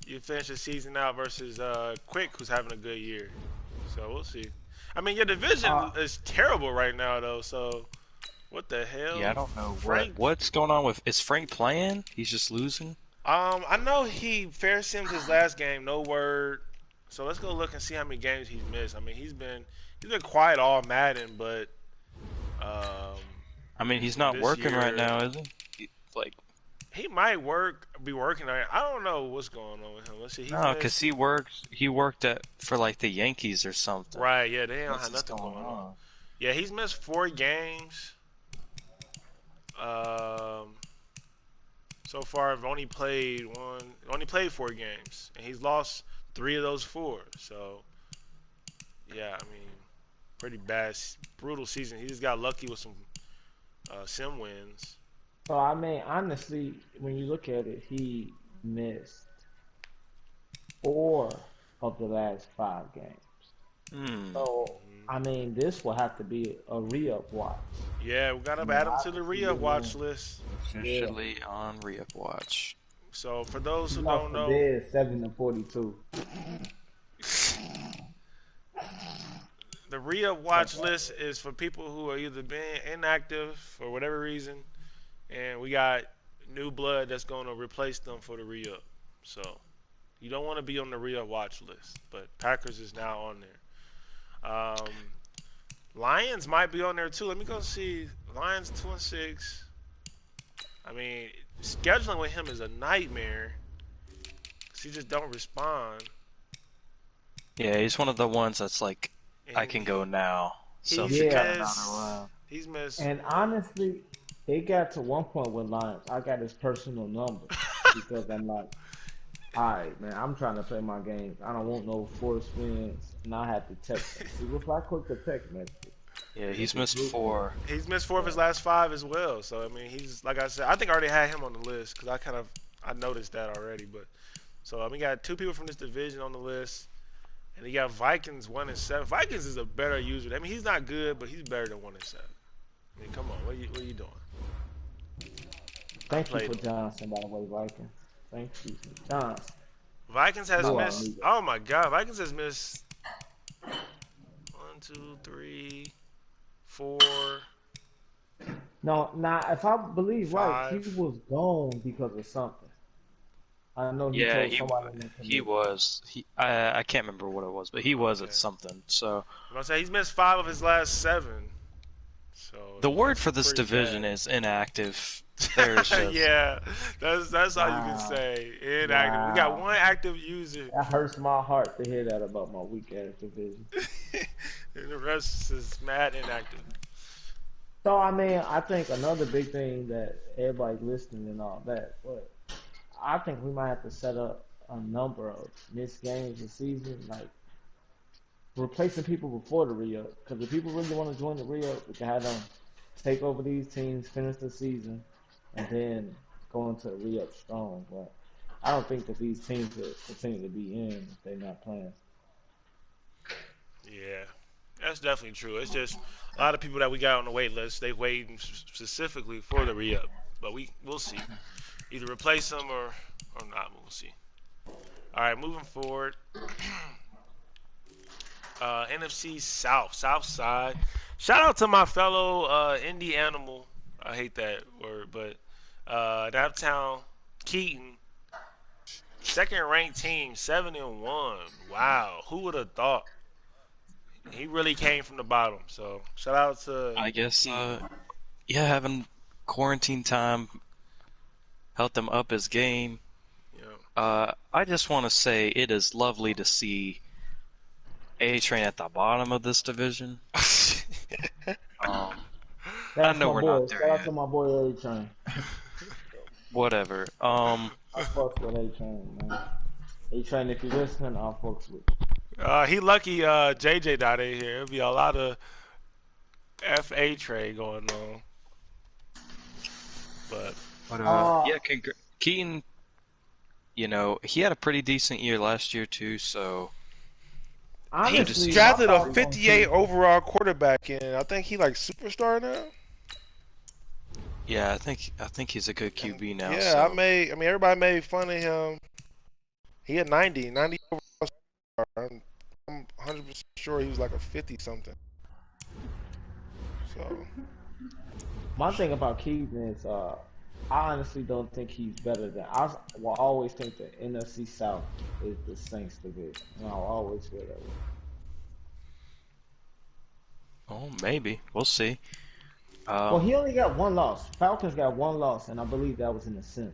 you finish the season out versus Quick, who's having a good year. So we'll see. I mean, your division Uh, is terrible right now, though. So what the Yeah, I hell, don't know Frank? what's going on with. Is Frank playing? He's just losing. I know he fair simmed his last game, no word. So let's go look and see how many games he's missed. I mean, he's been quiet all Madden, but um, I mean, he's not this working right year now, is he? Like, he might be working on it. I don't know what's going on with him. Let's see. He's no, missed. because he worked for like the Yankees or something. Right, yeah, they don't What's have just nothing going going on. on? Yeah, he's missed 4 games. Um, so far, I've only played 4 games, and he's lost 3 of those 4. So, yeah, I mean, pretty bad, brutal season. He just got lucky with some sim wins. so I mean, honestly, when you look at it, he missed 4 of the last 5 games. Hmm. So I mean, this will have to be a re-up watch. Yeah, we got I to mean, add him I to the can see re-up it watch going. list. Yeah, Officially on Re-Up Watch. So for those he who lost don't to know, Bears 7-42. the re-up But watch list is for people who are either being inactive for whatever reason, and we got new blood that's going to replace them for the re-up. So you don't want to be on the re-up watch list, but Packers is now on there. Lions might be on there too. Let me go see. Lions 2-6. I mean, scheduling with him is a nightmare because he just don't respond. Yeah, he's one of the ones that's like, I And can go now. So if he's you're yeah, kind of not missed. around. He's missed. and honestly, it got to one point with Lions. I got his personal number because I'm like, all right, man, I'm trying to play my games. I don't want no forced wins, and I had to text him. He was like quick to text message. Yeah, It's he's a missed group thing. 4. He's missed 4 of Yeah. his last 5 as well. So I mean, he's like I said. I think I already had him on the list because I noticed that already. But so we got 2 people from this division on the list, and he got Vikings 1-7. Vikings is a better user. I mean, he's not good, but he's better than 1-7. I mean, come on, what are you doing? I Thank you played for him. Johnson, by the way, Vikings. Thank you for Johnson. Vikings has No, missed. amigo. Oh my God, Vikings has missed 1, 2, 3, 4, No, now if I believe right, he 5. was gone because of something. I know he Yeah, told somebody in the he committee. was. I can't remember what it was, but he was Okay. at something. So I'm gonna say he's missed 5 of his last 7. So the word that's for this pretty division bad. is inactive. There's just Yeah, that's all you can Wow. say. Inactive. We got Wow. one active user, That hurts my heart to hear that about my weak ass division. and the rest is mad inactive. So I mean, I think another big thing that everybody's listening and all that, but I think we might have to set up a number of missed games this season, like replacing people before the re-up. Because if people really want to join the re-up, we can have them take over these teams, finish the season, and then go into the re-up strong. But I don't think that these teams will continue to be in if they're not playing. Yeah, that's definitely true. It's just a lot of people that we got on the wait list. They waiting specifically for the re-up, but we'll see. Either replace them or not. We'll see. All right, moving forward. NFC South, South Side. Shout out to my fellow indie animal. I hate that word, but Naptown Keaton, second ranked team, 7-1. Wow, who would have thought? He really came from the bottom. So shout out to I guess Keaton. yeah, having quarantine time helped him up his game. You I just want to say it is lovely to see A-Train at the bottom of this division. know. Um, I That's know my we're boy. not there Shout out yet. to my boy A-Train. Whatever. I fucks with A-Train, man. A-Train, if you're listening, I'll fucks with you. He lucky JJ not in here. It'll be a lot of FA trade going on. But But Uh, yeah, Keaton. He had a pretty decent year last year too. So he good to honestly, see him my drafted a thoughts on 58 Keaton. overall quarterback, and I think he like superstar now. Yeah, I think he's a good And QB now. yeah, So I mean, everybody made fun of him. He had 90 overall star. I'm 100% sure he was like a 50 something. So My thing about Keaton is, I honestly don't think he's better than. Will always think the NFC South is the Saints division, and I'll always feel that way. oh, maybe we'll see. Well, Um, he only got one loss. Falcons got one loss, and I believe that was in the sim.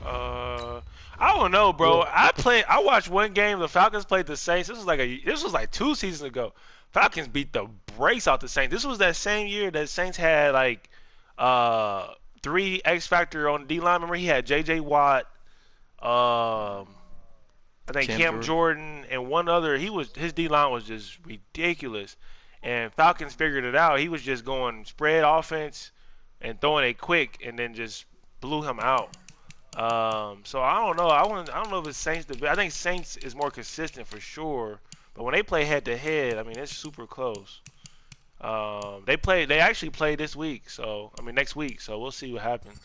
uh, I don't know, bro. Yeah, I watched one game. The Falcons played the Saints. This was like 2 seasons ago. Falcons beat the brakes out the Saints. This was that same year that Saints had like uh three X Factor on the D line. Remember he had J.J. Watt, I think Cam Cam Jordan. Jordan, and one other. His D line was just ridiculous, and Falcons figured it out. He was just going spread offense and throwing it quick, and then just blew him out. So I don't know. I don't know if it's Saints. I think Saints is more consistent for sure. But when they play head to head, I mean it's super close. They actually play this week. So I mean next week. So we'll see what happens.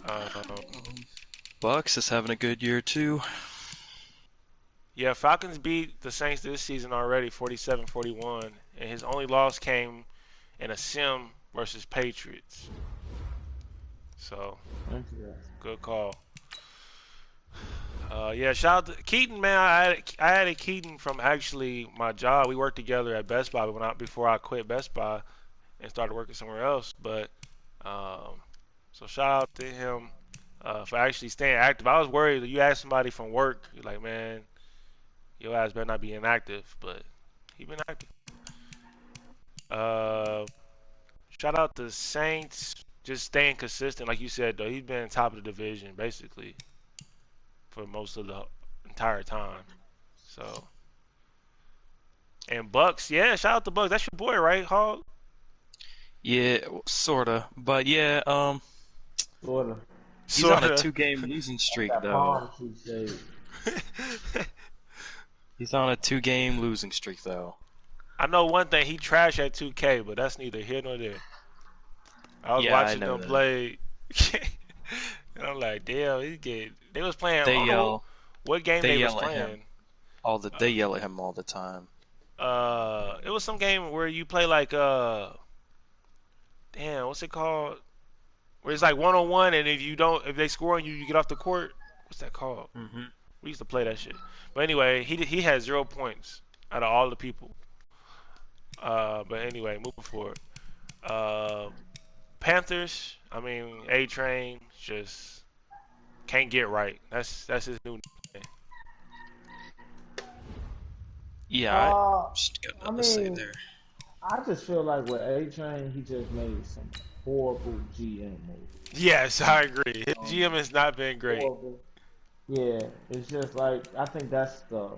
Um, Bucks is having a good year too. yeah, Falcons beat the Saints this season already, 47-41, and his only loss came in a sim versus Patriots. So interesting. good call. Yeah, shout out to Keaton, man. I had a Keaton from actually my job. We worked together at Best Buy before I quit Best Buy and started working somewhere else. But um, so shout out to him for actually staying active. I was worried that you ask somebody from work, you're like, man, your ass better not be inactive, but he been active. Uh, Shout out to Saints, just staying consistent, like you said though. He's been top of the division basically for most of the entire time. So. And Bucks, yeah, shout out to Bucks. That's your boy, right, Hog? Yeah, sorta. But yeah, Sort of. he's on a Sorta. two-game losing streak That though. palm tree shade. He's on a two-game losing streak though. I know one thing. He trash at 2K, but that's neither here nor there. I was Yeah, I watching know them that. play, and I'm like, damn, they was playing. I They don't know yell, what game they they was yell at him playing. they yell at him all the time. It was some game where you play like damn, what's it called? Where it's like 1-on-1, and if they score on you, you get off the court. What's that called? Hmm. We used to play that shit. But anyway, he had 0 points out of all the people. But anyway, moving forward. Uh, Panthers. I mean, A Train just can't get right. That's his new name. Yeah, I Uh, just got I nothing to say mean, there. I just feel like with A Train, he just made some horrible GM moves. Yes, I agree. His Um, GM has not been great. horrible. Yeah, it's just like I think that's the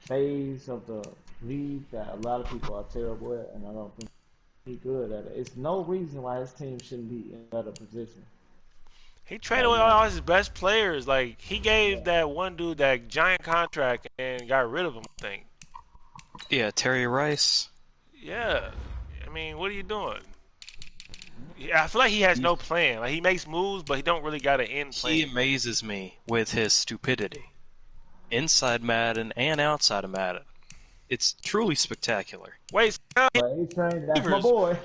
phase of the league that a lot of people are terrible at, and I don't think he's good at it. It's no reason why his team shouldn't be in a better position He traded right away now. all his best players. Like he gave Yeah. that one dude that giant contract and got rid of him. I think. Yeah, Terry Rice. Yeah. I mean, what are you doing? Yeah, I feel like he has He no plan. Like he makes moves, but he don't really got an end he plan. amazes me with his stupidity, inside Madden and outside of Madden. It's truly spectacular. Wait, so now he But A Train, that's my receivers, boy.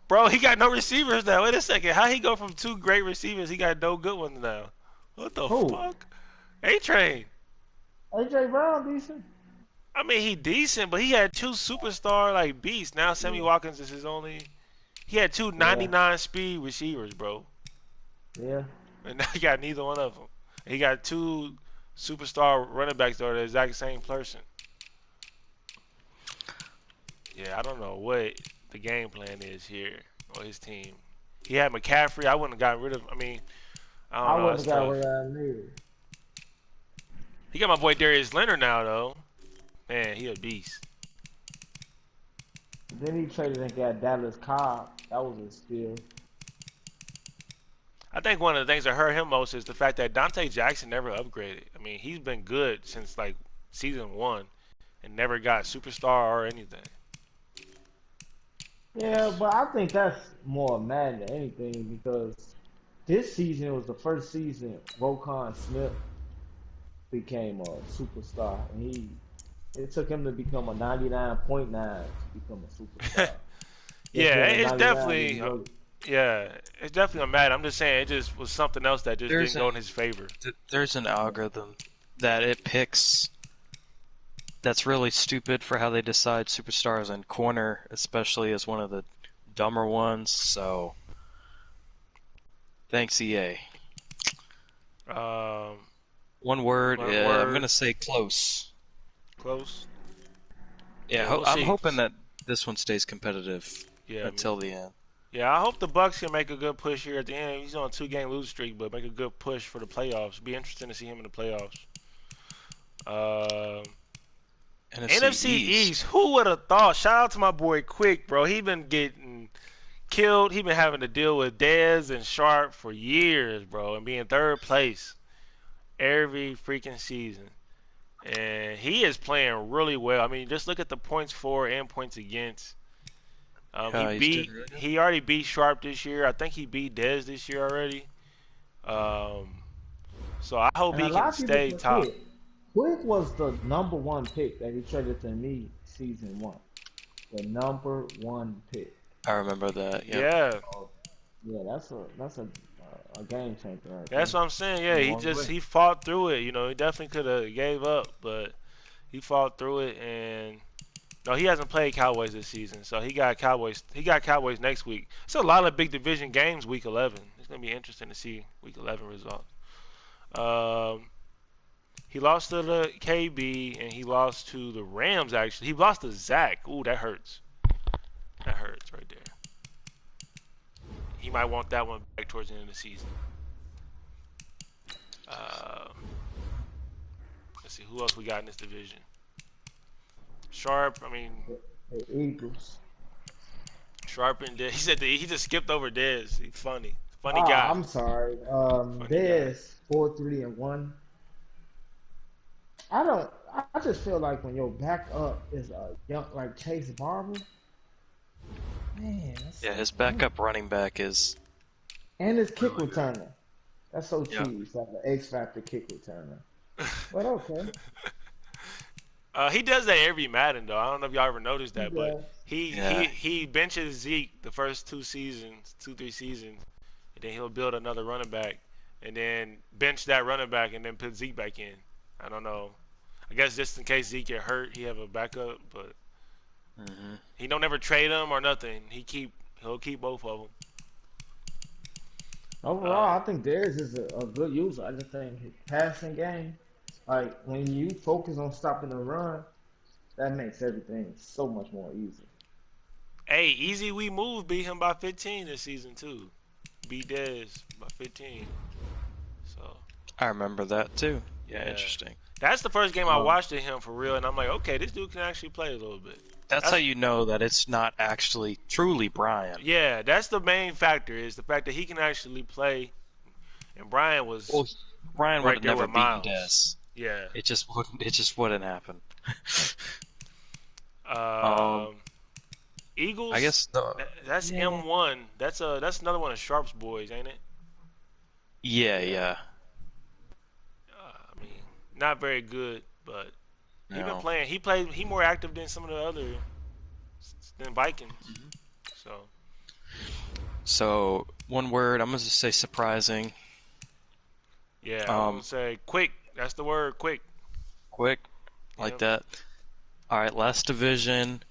bro. He got no receivers now. Wait a second. How he go from two great receivers? He got no good ones now. What the Who? fuck? A Train. AJ Brown, decent. I mean, he decent, but he had two superstar like beasts. Now Sammy Yeah, Watkins is his only. He had two yeah, 99 speed receivers, bro, yeah. and now he got neither one of them. He got two superstar running backs that are the exact same person. Yeah, I don't know what the game plan is here or his team. He had McCaffrey. I wouldn't have gotten rid of. I mean, I I don't know. wouldn't That's have got tough. rid of him either. He got my boy Darius Leonard now though. Man, he a beast. Then he traded and got Dallas Cobb. That was a steal. I think one of the things that hurt him most is the fact that Dante Jackson never upgraded. I mean, he's been good since like season 1 and never got superstar or anything. Yeah, but I think that's more mad than anything because this season was the first season Rokon Smith became a superstar, and it took him to become a 99.9 to become a superstar. Just Yeah, being a it's 99 is definitely really, yeah, it's definitely a mad. I'm just saying it just was something else that just There's didn't go in his favor. there's an algorithm that it picks that's really stupid for how they decide superstars, and corner especially is one of the dumber ones. So thanks EA. Um, One word. One I'm word. gonna say close. Close. Yeah, Yeah, we'll I'm see. hoping that this one stays competitive Yeah, until the end. yeah. I hope the Bucks can make a good push here at the end. He's on a 2-game lose streak, but make a good push for the playoffs. Be interesting to see him in the playoffs. Um, NFC East. Who would have thought? Shout out to my boy Quick, bro. He been getting killed. He been having to deal with Dez and Sharp for years, bro, and being third place every freaking season. And he is playing really well. I mean, just look at the points for and points against. He already beat Sharp this year. I think he beat Dez this year already. So I hope and a he lot can of people stay top. forget. Quick was the #1 pick that he traded to me season 1. The #1 pick. I remember that. Yep. Yeah, Yeah, that's a game changer right that's there. what I'm saying. Yeah, he fought through it. You know, he definitely could have gave up, but he fought through it. And no, he hasn't played Cowboys this season, so he got Cowboys. He got Cowboys next week. It's a lot of big division games week 11. It's gonna be interesting to see week 11 results. Um, he lost to the KB and he lost to the Rams. Actually, he lost to Zach. Ooh, that hurts. That hurts right there. He might want that one back towards the end of the season. Let's see who else we got in this division. Sharp. I mean, The Eagles. Sharp and Dez. He said he just skipped over Dez. He's funny Oh, guy. I'm sorry. Funny guy. Dez 4-3-1. I just feel like when your backup is a young like Chase Barber, man. Yeah, his backup running back is. And his kick returner. That's so Yeah. cheese. Like an X Factor kick returner. But okay. He does that every Madden though. I don't know if y'all ever noticed that, Yeah. but he Yeah. he benches Zeke the first 3 seasons, and then he'll build another running back, and then bench that running back, and then put Zeke back in. I don't know. I guess just in case Zeke get hurt, he have a backup, but he don't ever trade him or nothing. He'll keep both of them. Overall, I think Darius is a good user. I just think his passing game, like when you focus on stopping the run, that makes everything so much more easy. Hey, Easy We Move beat him by 15 this season too. Beat Dez by 15. So I remember that too. Yeah, Yeah. interesting. that's the first game I watched of him for real, and I'm like, okay, this dude can actually play a little bit. That's how you know that it's not actually truly Brian. Yeah, that's the main factor is the fact that he can actually play. And Brian was Well, Brian Right would have there never with beaten Miles. Des. yeah. It just wouldn't. It just wouldn't happen. Eagles. I guess that's Yeah. M1. That's another one of Sharp's boys, ain't it? Yeah. I mean, not very good, but he been No. playing. He more active than some of the other than Vikings. So one word. I'm gonna just say surprising. Yeah, I'm gonna say quick. That's the word, quick. Quick, like Yep. that. All right, last division.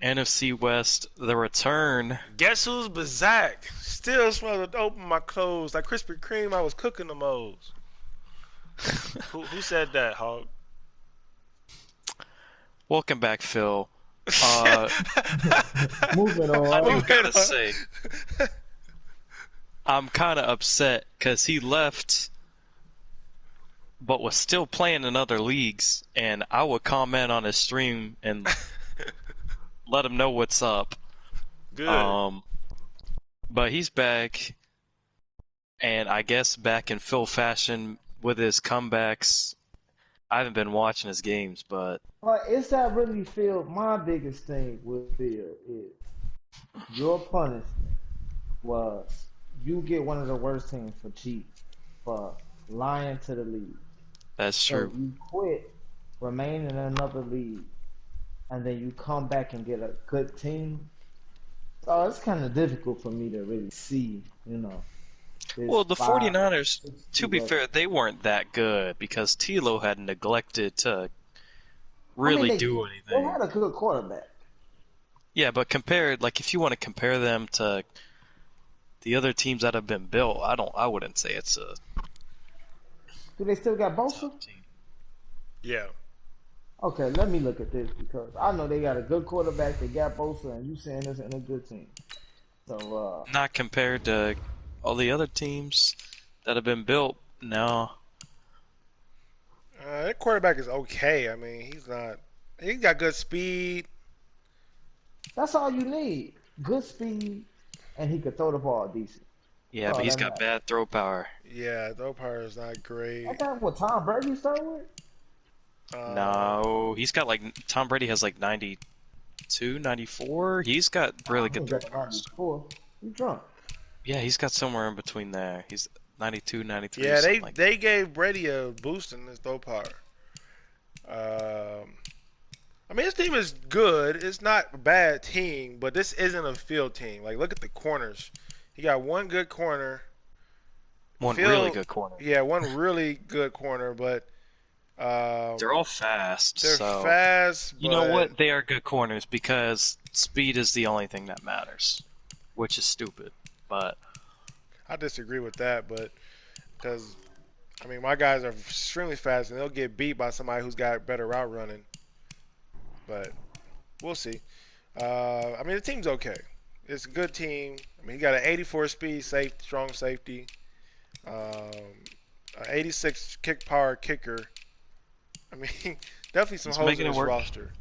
NFC West, the return. Guess who's Bazak? Still smell the dope in my clothes. Like Krispy Kreme, I was cooking them O's. Who said that, Hog? Welcome back, Phil. Moving I on. do gotta say, I'm kind of upset because he left but was still playing in other leagues, and I would comment on his stream and let him know what's up. Good. But he's back, and I guess back in full fashion with his comebacks. I haven't been watching his games, but But it's that really feel. My biggest thing with Phil is your punishment was you get one of the worst teams for cheating, for lying to the league. that's So true. you quit, remain in another league, and then you come back and get a good team. So it's kind of difficult for me to really see, this Well, the five, 49ers, six, to two be record. fair, they weren't that good because Tilo had neglected to I mean, really do they anything. had a good quarterback. Yeah, but compared, like if you want to compare them to the other teams that have been built, I wouldn't say it's a Do they still got Bosa? tough team. Yeah. Okay, let me look at this because I know they got a good quarterback. They got Bosa, and you saying this ain't a good team. So, Not compared to all the other teams that have been built. No. That quarterback is okay. I mean, he's not. He's got good speed. that's all you need. Good speed, and he could throw the ball decent. Yeah, That's but all he's that got matters. bad throw power. Yeah, throw power is not great. That's not what Tom Brady started with. Um, No, he's got like Tom Brady has like 92, 94. He's got really He good was throw at power still. 94. You drunk? Yeah, he's got somewhere in between there. He's 92, 93, yeah, they something like that. they gave Brady a boost in his throw power. Um, I mean, his team is good. It's not a bad team, but this isn't a field team. Like, look at the corners. He got one good corner. One really Phil, good corner. yeah, one really good corner, but They're all fast, they're so fast. you know But what? They are good corners because speed is the only thing that matters, which is stupid. But I disagree with that. But because I mean, my guys are extremely fast, and they'll get beat by somebody who's got better route running. But we'll see. I mean, the team's okay. It's a good team. I mean, he got an 84 speed, strong safety, an 86 kick power kicker. I mean, definitely some he's holes in making it this work. roster.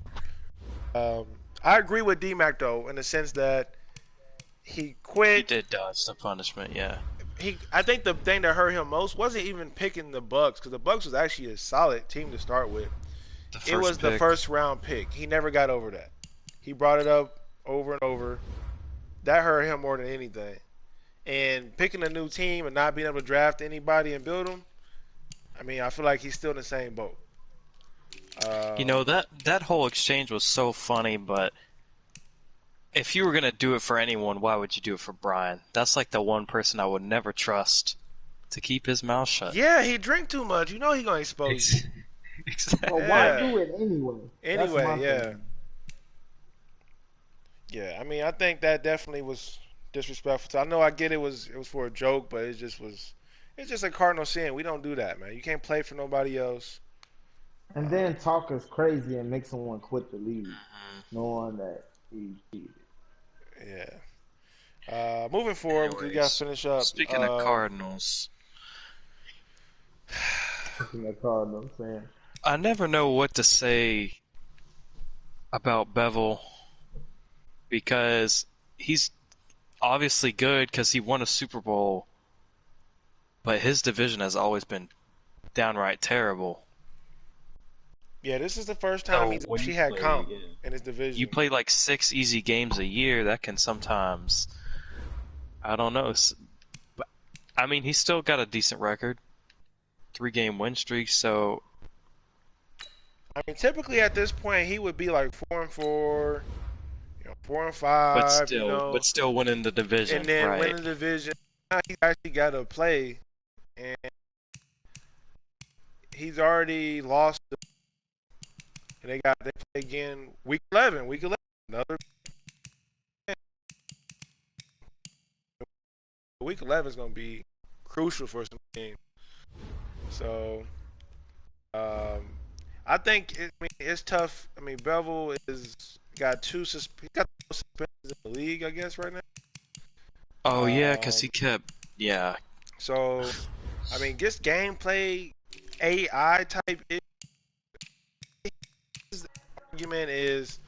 Um, I agree with D-Mac though, in the sense that he He quit. did dodge the punishment, yeah. I think the thing that hurt him most wasn't even picking the Bucks, because the Bucks was actually a solid team to start with. The It was first the pick. first round pick. He never got over that. He brought it up over and over. That hurt him more than anything. And picking a new team and not being able to draft anybody and build them, I mean, I feel like he's still in the same boat. You Um, know, that whole exchange was so funny, but if you were gonna do it for anyone, why would you do it for Brian? That's like the one person I would never trust to keep his mouth shut. yeah, he drink too much. You know he gonna expose you. Ex- Exactly. But why Yeah. do it anyway? That's Anyway, my yeah, thing. yeah. I mean, I think that definitely was disrespectful. So I know I get it was for a joke, but it just was. It's just a cardinal sin. We don't do that, man. You can't play for nobody else. And then talk is crazy and make someone quit the league, knowing that he cheated. Yeah. Moving forward, we got to Anyways, finish up. speaking of Cardinals, Speaking of Cardinals, saying I never know what to say about Bevel because he's obviously good because he won a Super Bowl, but his division has always been downright terrible. Yeah, this is the first time So he's when actually you had play, comp in his division. you play like 6 easy games a year, that can sometimes, I don't know. But I mean, he's still got a decent record, 3-game win streak. So I mean, typically at this point he would be like 4-4, 4-5, but still winning the division, and then win right? the division. Now he's actually got to play, and he's already lost. And they play again week 11. Week 11, another week 11 is going to be crucial for some teams. So, I think it's tough. I mean, Bevel is got he got the most suspensions in the league, I guess, right now. Oh yeah, because Um, he kept, yeah. So, I mean, just gameplay AI type argument is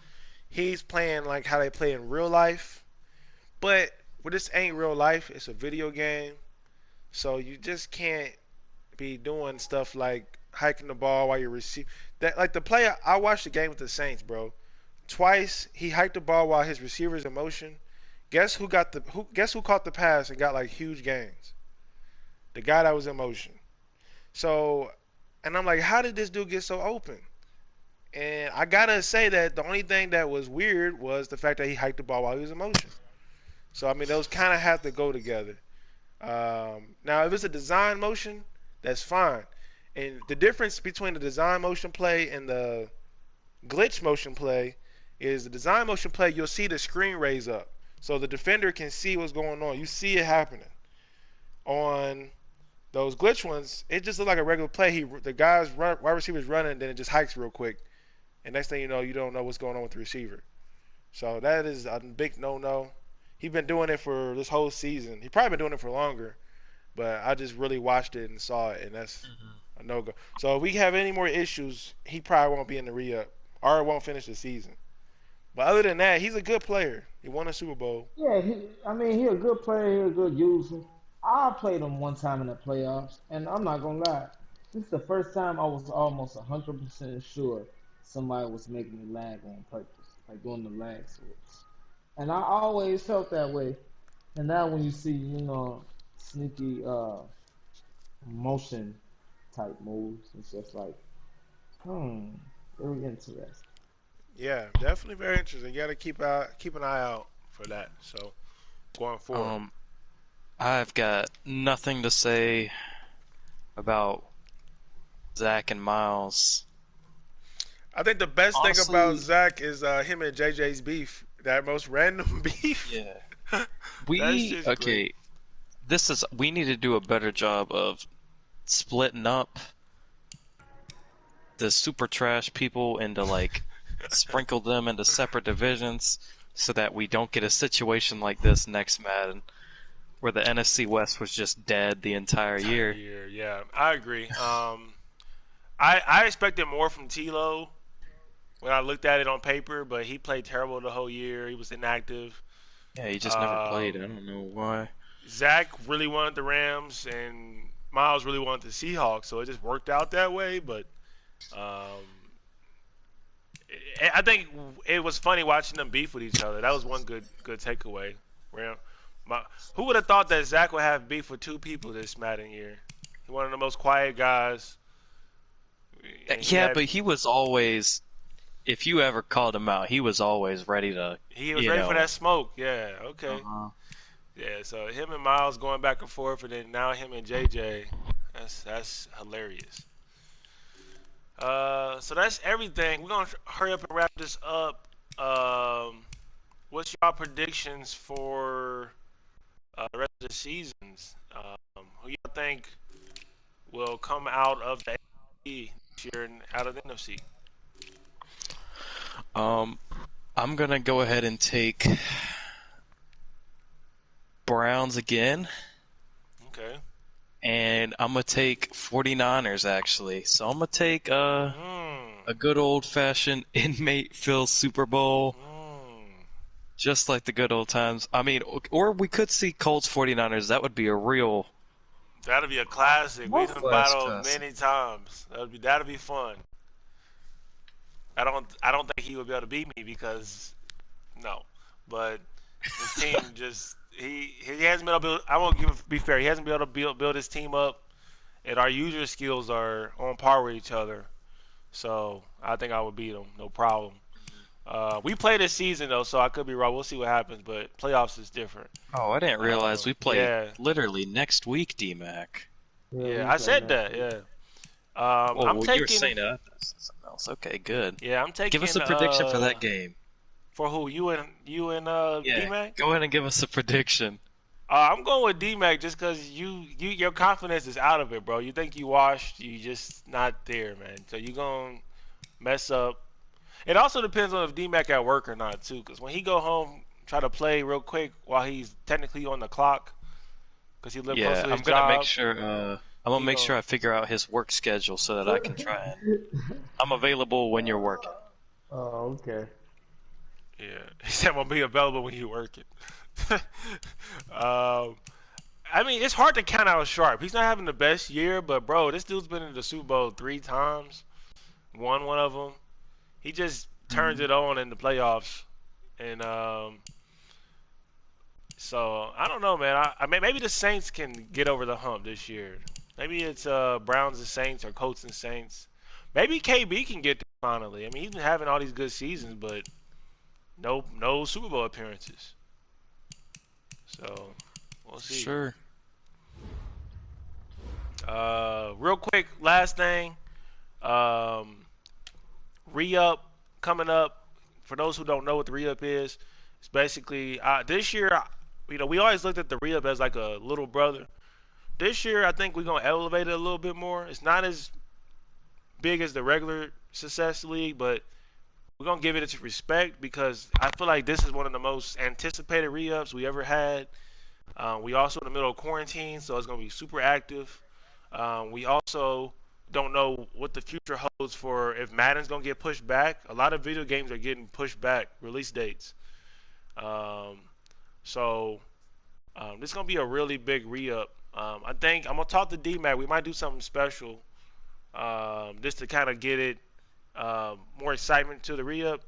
he's playing like how they play in real life, but this ain't real life. It's a video game, so you just can't be doing stuff like hiking the ball while you receive that. Like the play, I watched the game with the Saints, bro. Twice he hiked the ball while his receiver's in motion. Guess who got the who? Guess who caught the pass and got like huge gains? The guy that was in motion. So, and I'm like, how did this dude get so open? And I gotta say that the only thing that was weird was the fact that he hiked the ball while he was in motion. So I mean, those kind of have to go together. Now, if it's a design motion, that's fine. And the difference between the design motion play and the glitch motion play is the design motion play, you'll see the screen raise up. So the defender can see what's going on. You see it happening. On those glitch ones, it just looks like a regular play. The wide receiver's running, then it just hikes real quick. And next thing you don't know what's going on with the receiver. So that is a big no-no. He's been doing it for this whole season. He probably been doing it for longer. But I just really watched it and saw it, and that's a no-go. So if we have any more issues, he probably won't be in the re-up or won't finish the season. But other than that, he's a good player. He won a Super Bowl. Yeah, he's a good player. He's a good user. I played him one time in the playoffs, and I'm not gonna lie. This is the first time I was almost 100% sure somebody was making me lag on purpose, like doing the lag switch. And I always felt that way. And now when you see, sneaky motion type moves, it's just like, very interesting. Yeah, definitely very interesting. You got to keep an eye out for that. So going forward, I've got nothing to say about Zach and Miles. I think the best Honestly, thing about Zach is him and JJ's beef. That most random beef. Yeah. We need to do a better job of splitting up the super trash people into like sprinkle them into separate divisions so that we don't get a situation like this next Madden where the NFC West was just dead the entire year. Yeah, I agree. I expected more from T-Lo when I looked at it on paper, but he played terrible the whole year. He was inactive. Yeah, he just never played. I don't know why. Zach really wanted the Rams, and Miles really wanted the Seahawks, so it just worked out that way. But I think it was funny watching them beef with each other. That was one good takeaway. Who would have thought that Zach would have beef with two people this Madden year? He's one of the most quiet guys. Yeah, but he was always, if you ever called him out, he was always ready to. He was ready for that smoke. Yeah, okay. Uh-huh. Yeah, so him and Miles going back and forth, and then now him and JJ. That's hilarious. So that's everything. We're gonna hurry up and wrap this up. What's y'all predictions for the rest of the seasons? Who y'all think will come out of the AFC this year and out of the NFC? I'm gonna go ahead and take Browns again. Okay. And I'm gonna take 49ers actually. So I'm gonna take a good old fashioned inmate Phil Super Bowl. Just like the good old times. I mean, or we could see Colts 49ers. That would be a real. That'd be a classic. We've battled many times. That'd be fun. I don't think he would be able to beat me because but his team just he hasn't been able to I won't be fair. He hasn't been able to build his team up, and our user skills are on par with each other. So I think I would beat him, no problem. We play this season though, so I could be wrong. We'll see what happens, but playoffs is different. Oh, I didn't realize we play literally next week, D-Mac. Yeah, I said that. Yeah. I'm taking. You were saying something else. Okay, good. Yeah, I'm taking. Give us a prediction for that game. For who? You and D-Mac? Go ahead and give us a prediction. I'm going with D-Mac just because your confidence is out of it, bro. You think you washed, you just not there, man. So you gonna mess up. It also depends on if D-Mac at work or not too, because when he go home, try to play real quick while he's technically on the clock, because he lives close to his job. I'm gonna make sure. I'm gonna He make gonna, sure I figure out his work schedule so that I can try and I'm available when you're working. Oh, okay. yeah. He said I'm gonna be available when you working. um, I mean, it's hard to count out Sharp. He's not having the best year, but bro, this dude's been in the Super Bowl 3 times, won one of them. He just turns Mhm. it on in the playoffs, and so I don't know, man. I mean, maybe the Saints can get over the hump this year. Maybe it's Browns and Saints or Colts and Saints. Maybe KB can get there finally. I mean, he's been having all these good seasons, but no Super Bowl appearances. So we'll see. Sure. Real quick, last thing. Um, Re-up coming up. For those who don't know what the re-up is, it's basically this year. We always looked at the re-up as like a little brother. This year, I think we're gonna elevate it a little bit more. It's not as big as the regular Success League, but we're gonna give it its respect because I feel like this is one of the most anticipated re-ups we ever had. We also in the middle of quarantine, so it's gonna be super active. We also don't know what the future holds for if Madden's gonna get pushed back. A lot of video games are getting pushed back release dates. Um, so this is gonna be a really big re-up. I think I'm gonna talk to D-Mac. We might do something special just to kind of get it more excitement to the re-up.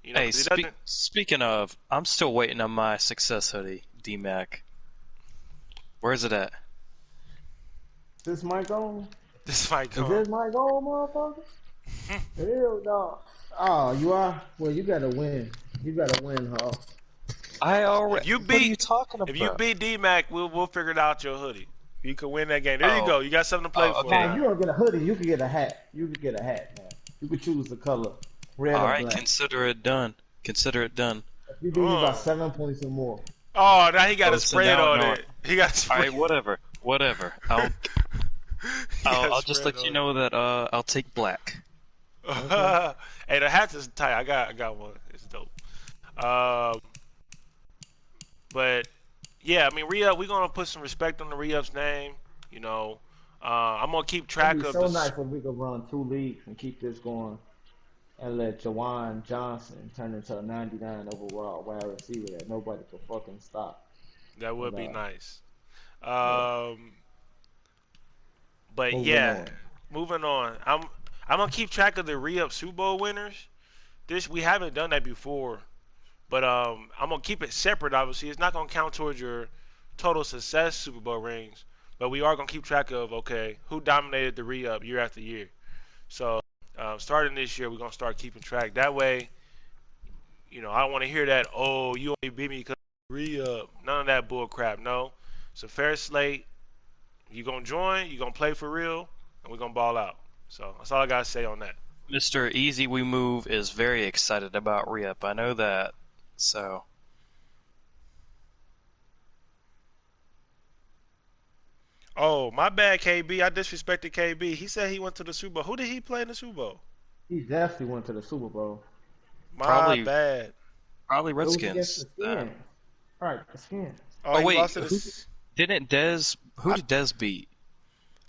Hey, 'Cause it doesn't. speaking of, I'm still waiting on my Success hoodie, D-Mac. Where's it at? This mic on? This might Is come. this mic on, motherfucker? Hell no. Oh, you are? Well, you gotta win. You gotta win, huh? I already. If you What are you beat talking if you about? beat D-Mac, we'll figure out your hoodie. You can win that game. There you Oh, go. You got something to play oh, for okay. Nah, now. you don't get a hoodie. You can get a hat. You can get a hat, man. You can choose the color, red All or right, black. consider it done. Consider it done. If you do, you got Oh, 7 points or more. oh, now he got Oh, a so spread now, on no. it. He got a All spread. right, whatever. He got a I'll just spread let you on know that I'll take black. Okay. it. Hey, the hats is tight. I got one. It's dope. Um, but yeah, I mean, re-up. We're gonna put some respect on the re-up's name. You know, I'm gonna keep It'd track be of so this. nice if we could run 2 leagues and keep this going and let Jawan Johnson turn into a 99 overall wide receiver that nobody could fucking stop. That But would be nice. yeah, Um, but moving yeah, on. moving on. I'm gonna keep track of the re-up Super Bowl winners. This we haven't done that before, but I'm gonna keep it separate. Obviously, it's not gonna count towards your total success Super Bowl rings, but we are gonna keep track of okay who dominated the re-up year after year. So starting this year, we're gonna start keeping track. That way, I don't want to hear that. Oh, you only beat me because re-up. None of that bull crap. No, it's a fair slate. You gonna join? You gonna play for real? And we're gonna ball out. So that's all I gotta say on that. Mr. Easy We Move is very excited about re-up. I know that. So, Oh, my bad, KB. I disrespected KB. He said he went to the Super Bowl. Who did he play in the Super Bowl? He definitely went to the Super Bowl. My probably bad. It was against the Redskins then. Skins. All right, the Skins. Oh, Oh he wait, lost to who this. didn't Dez? Who I did Dez beat?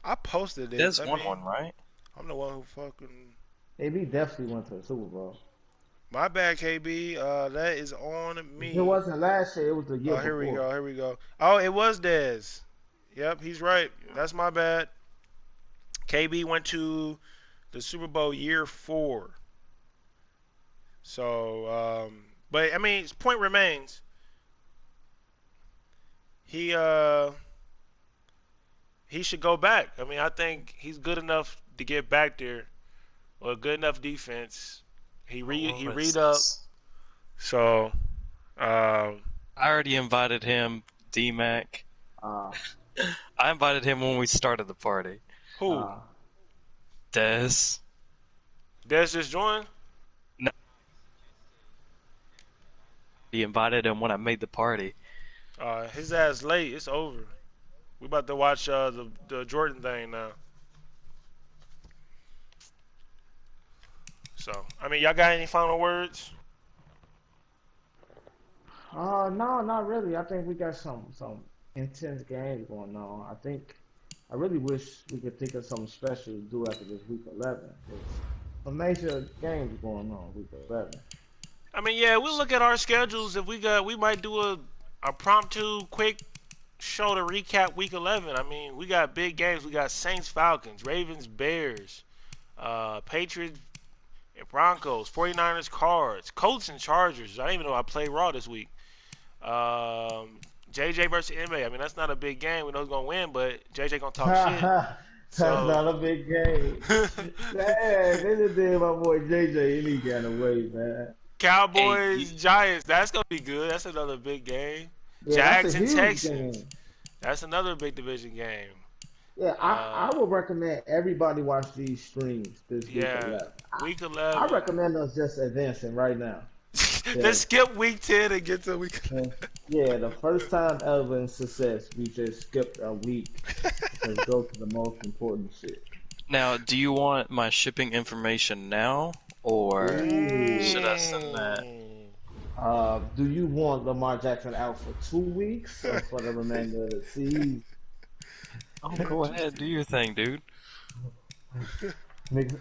I posted it. Dez Let won me. one, right? I'm the one who fucking. AB definitely went to the Super Bowl. My bad, KB. That is on If it me. wasn't last year, it was the year Oh, here we before. go. Here we go. Oh, it was Dez. Yep, he's right. That's my bad. KB went to the Super Bowl year 4. So, but I mean, his point remains. He he should go back. I mean, I think he's good enough to get back there, or good enough defense. He What read is up. this? So, um, I already invited him, D-Mac. Uh, I invited him when we started the party. who? uh, Dez. Des just joined. No, he invited him when I made the party. His ass late. It's over. We about to watch the Jordan thing now. So, I mean, y'all got any final words? no, not really. I think we got some intense games going on. I think I really wish we could think of something special to do after this week 11. 'Cause some major games going on week 11. I mean, yeah, we'll look at our schedules. If we might do a promptu quick show to recap week 11. I mean, we got big games. We got Saints, Falcons, Ravens, Bears, Patriots, and Broncos, 49ers, Cards, Colts, and Chargers. I didn't even know I played Raw this week. JJ versus MA. I mean, that's not a big game. We know who's gonna win, but JJ gonna talk shit. That's So not a big game. Man, they just did my boy JJ any kind of way, man. Hey, Cowboys, Giants. That's gonna be good. That's another big game. Yeah, that's Jags a and huge Texans. game. That's another big division game. Yeah, Uh, I would recommend everybody watch these streams this week yeah, 11. week I 11. recommend us just advancing right now. Let's Yeah, skip week 10 and get to week. yeah, yeah, the first time ever in success, we just skipped a week because go to the most important shit. now, do you want my shipping information now, or Ooh. should I send that? Mm. Do you want Lamar Jackson out for 2 weeks or for the remainder of the season? Oh, go ahead, do your thing, dude. Nigga,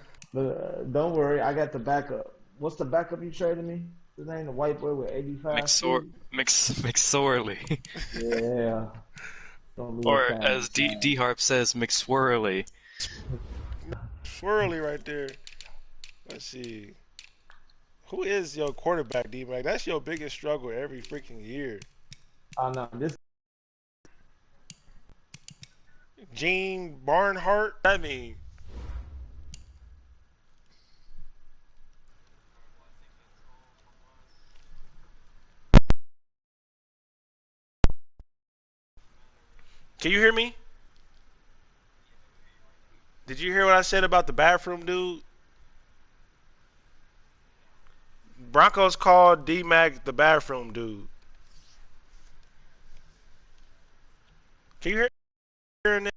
don't worry, I got the backup. What's the backup you traded me? His name, the white boy with 85 McSor speed? McSorley, Yeah. Don't lose or time. as D Harp says, McSwirly. Swirly right there. Let's see. Who is your quarterback, D-Mac? That's your biggest struggle every freaking year. Oh no, this Gene Barnhart? I mean, can you hear me? Did you hear what I said about the bathroom dude? Broncos called D-Mac the bathroom dude. Can you hear me?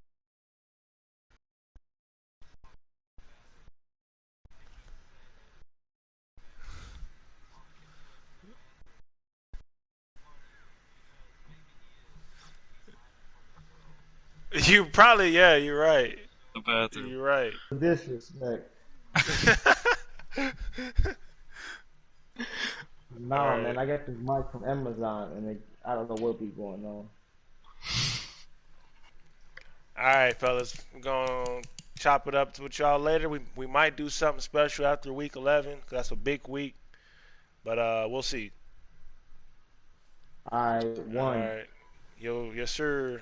You probably, yeah, you're right. The bathroom. You're right. disrespect. All Nah, man, right. I got this mic from Amazon, and I don't know what be going on. All right, fellas. We're going to chop it up with y'all later. We might do something special after week 11 because that's a big week. But we'll see. I All won. right. Yo, yes, sir.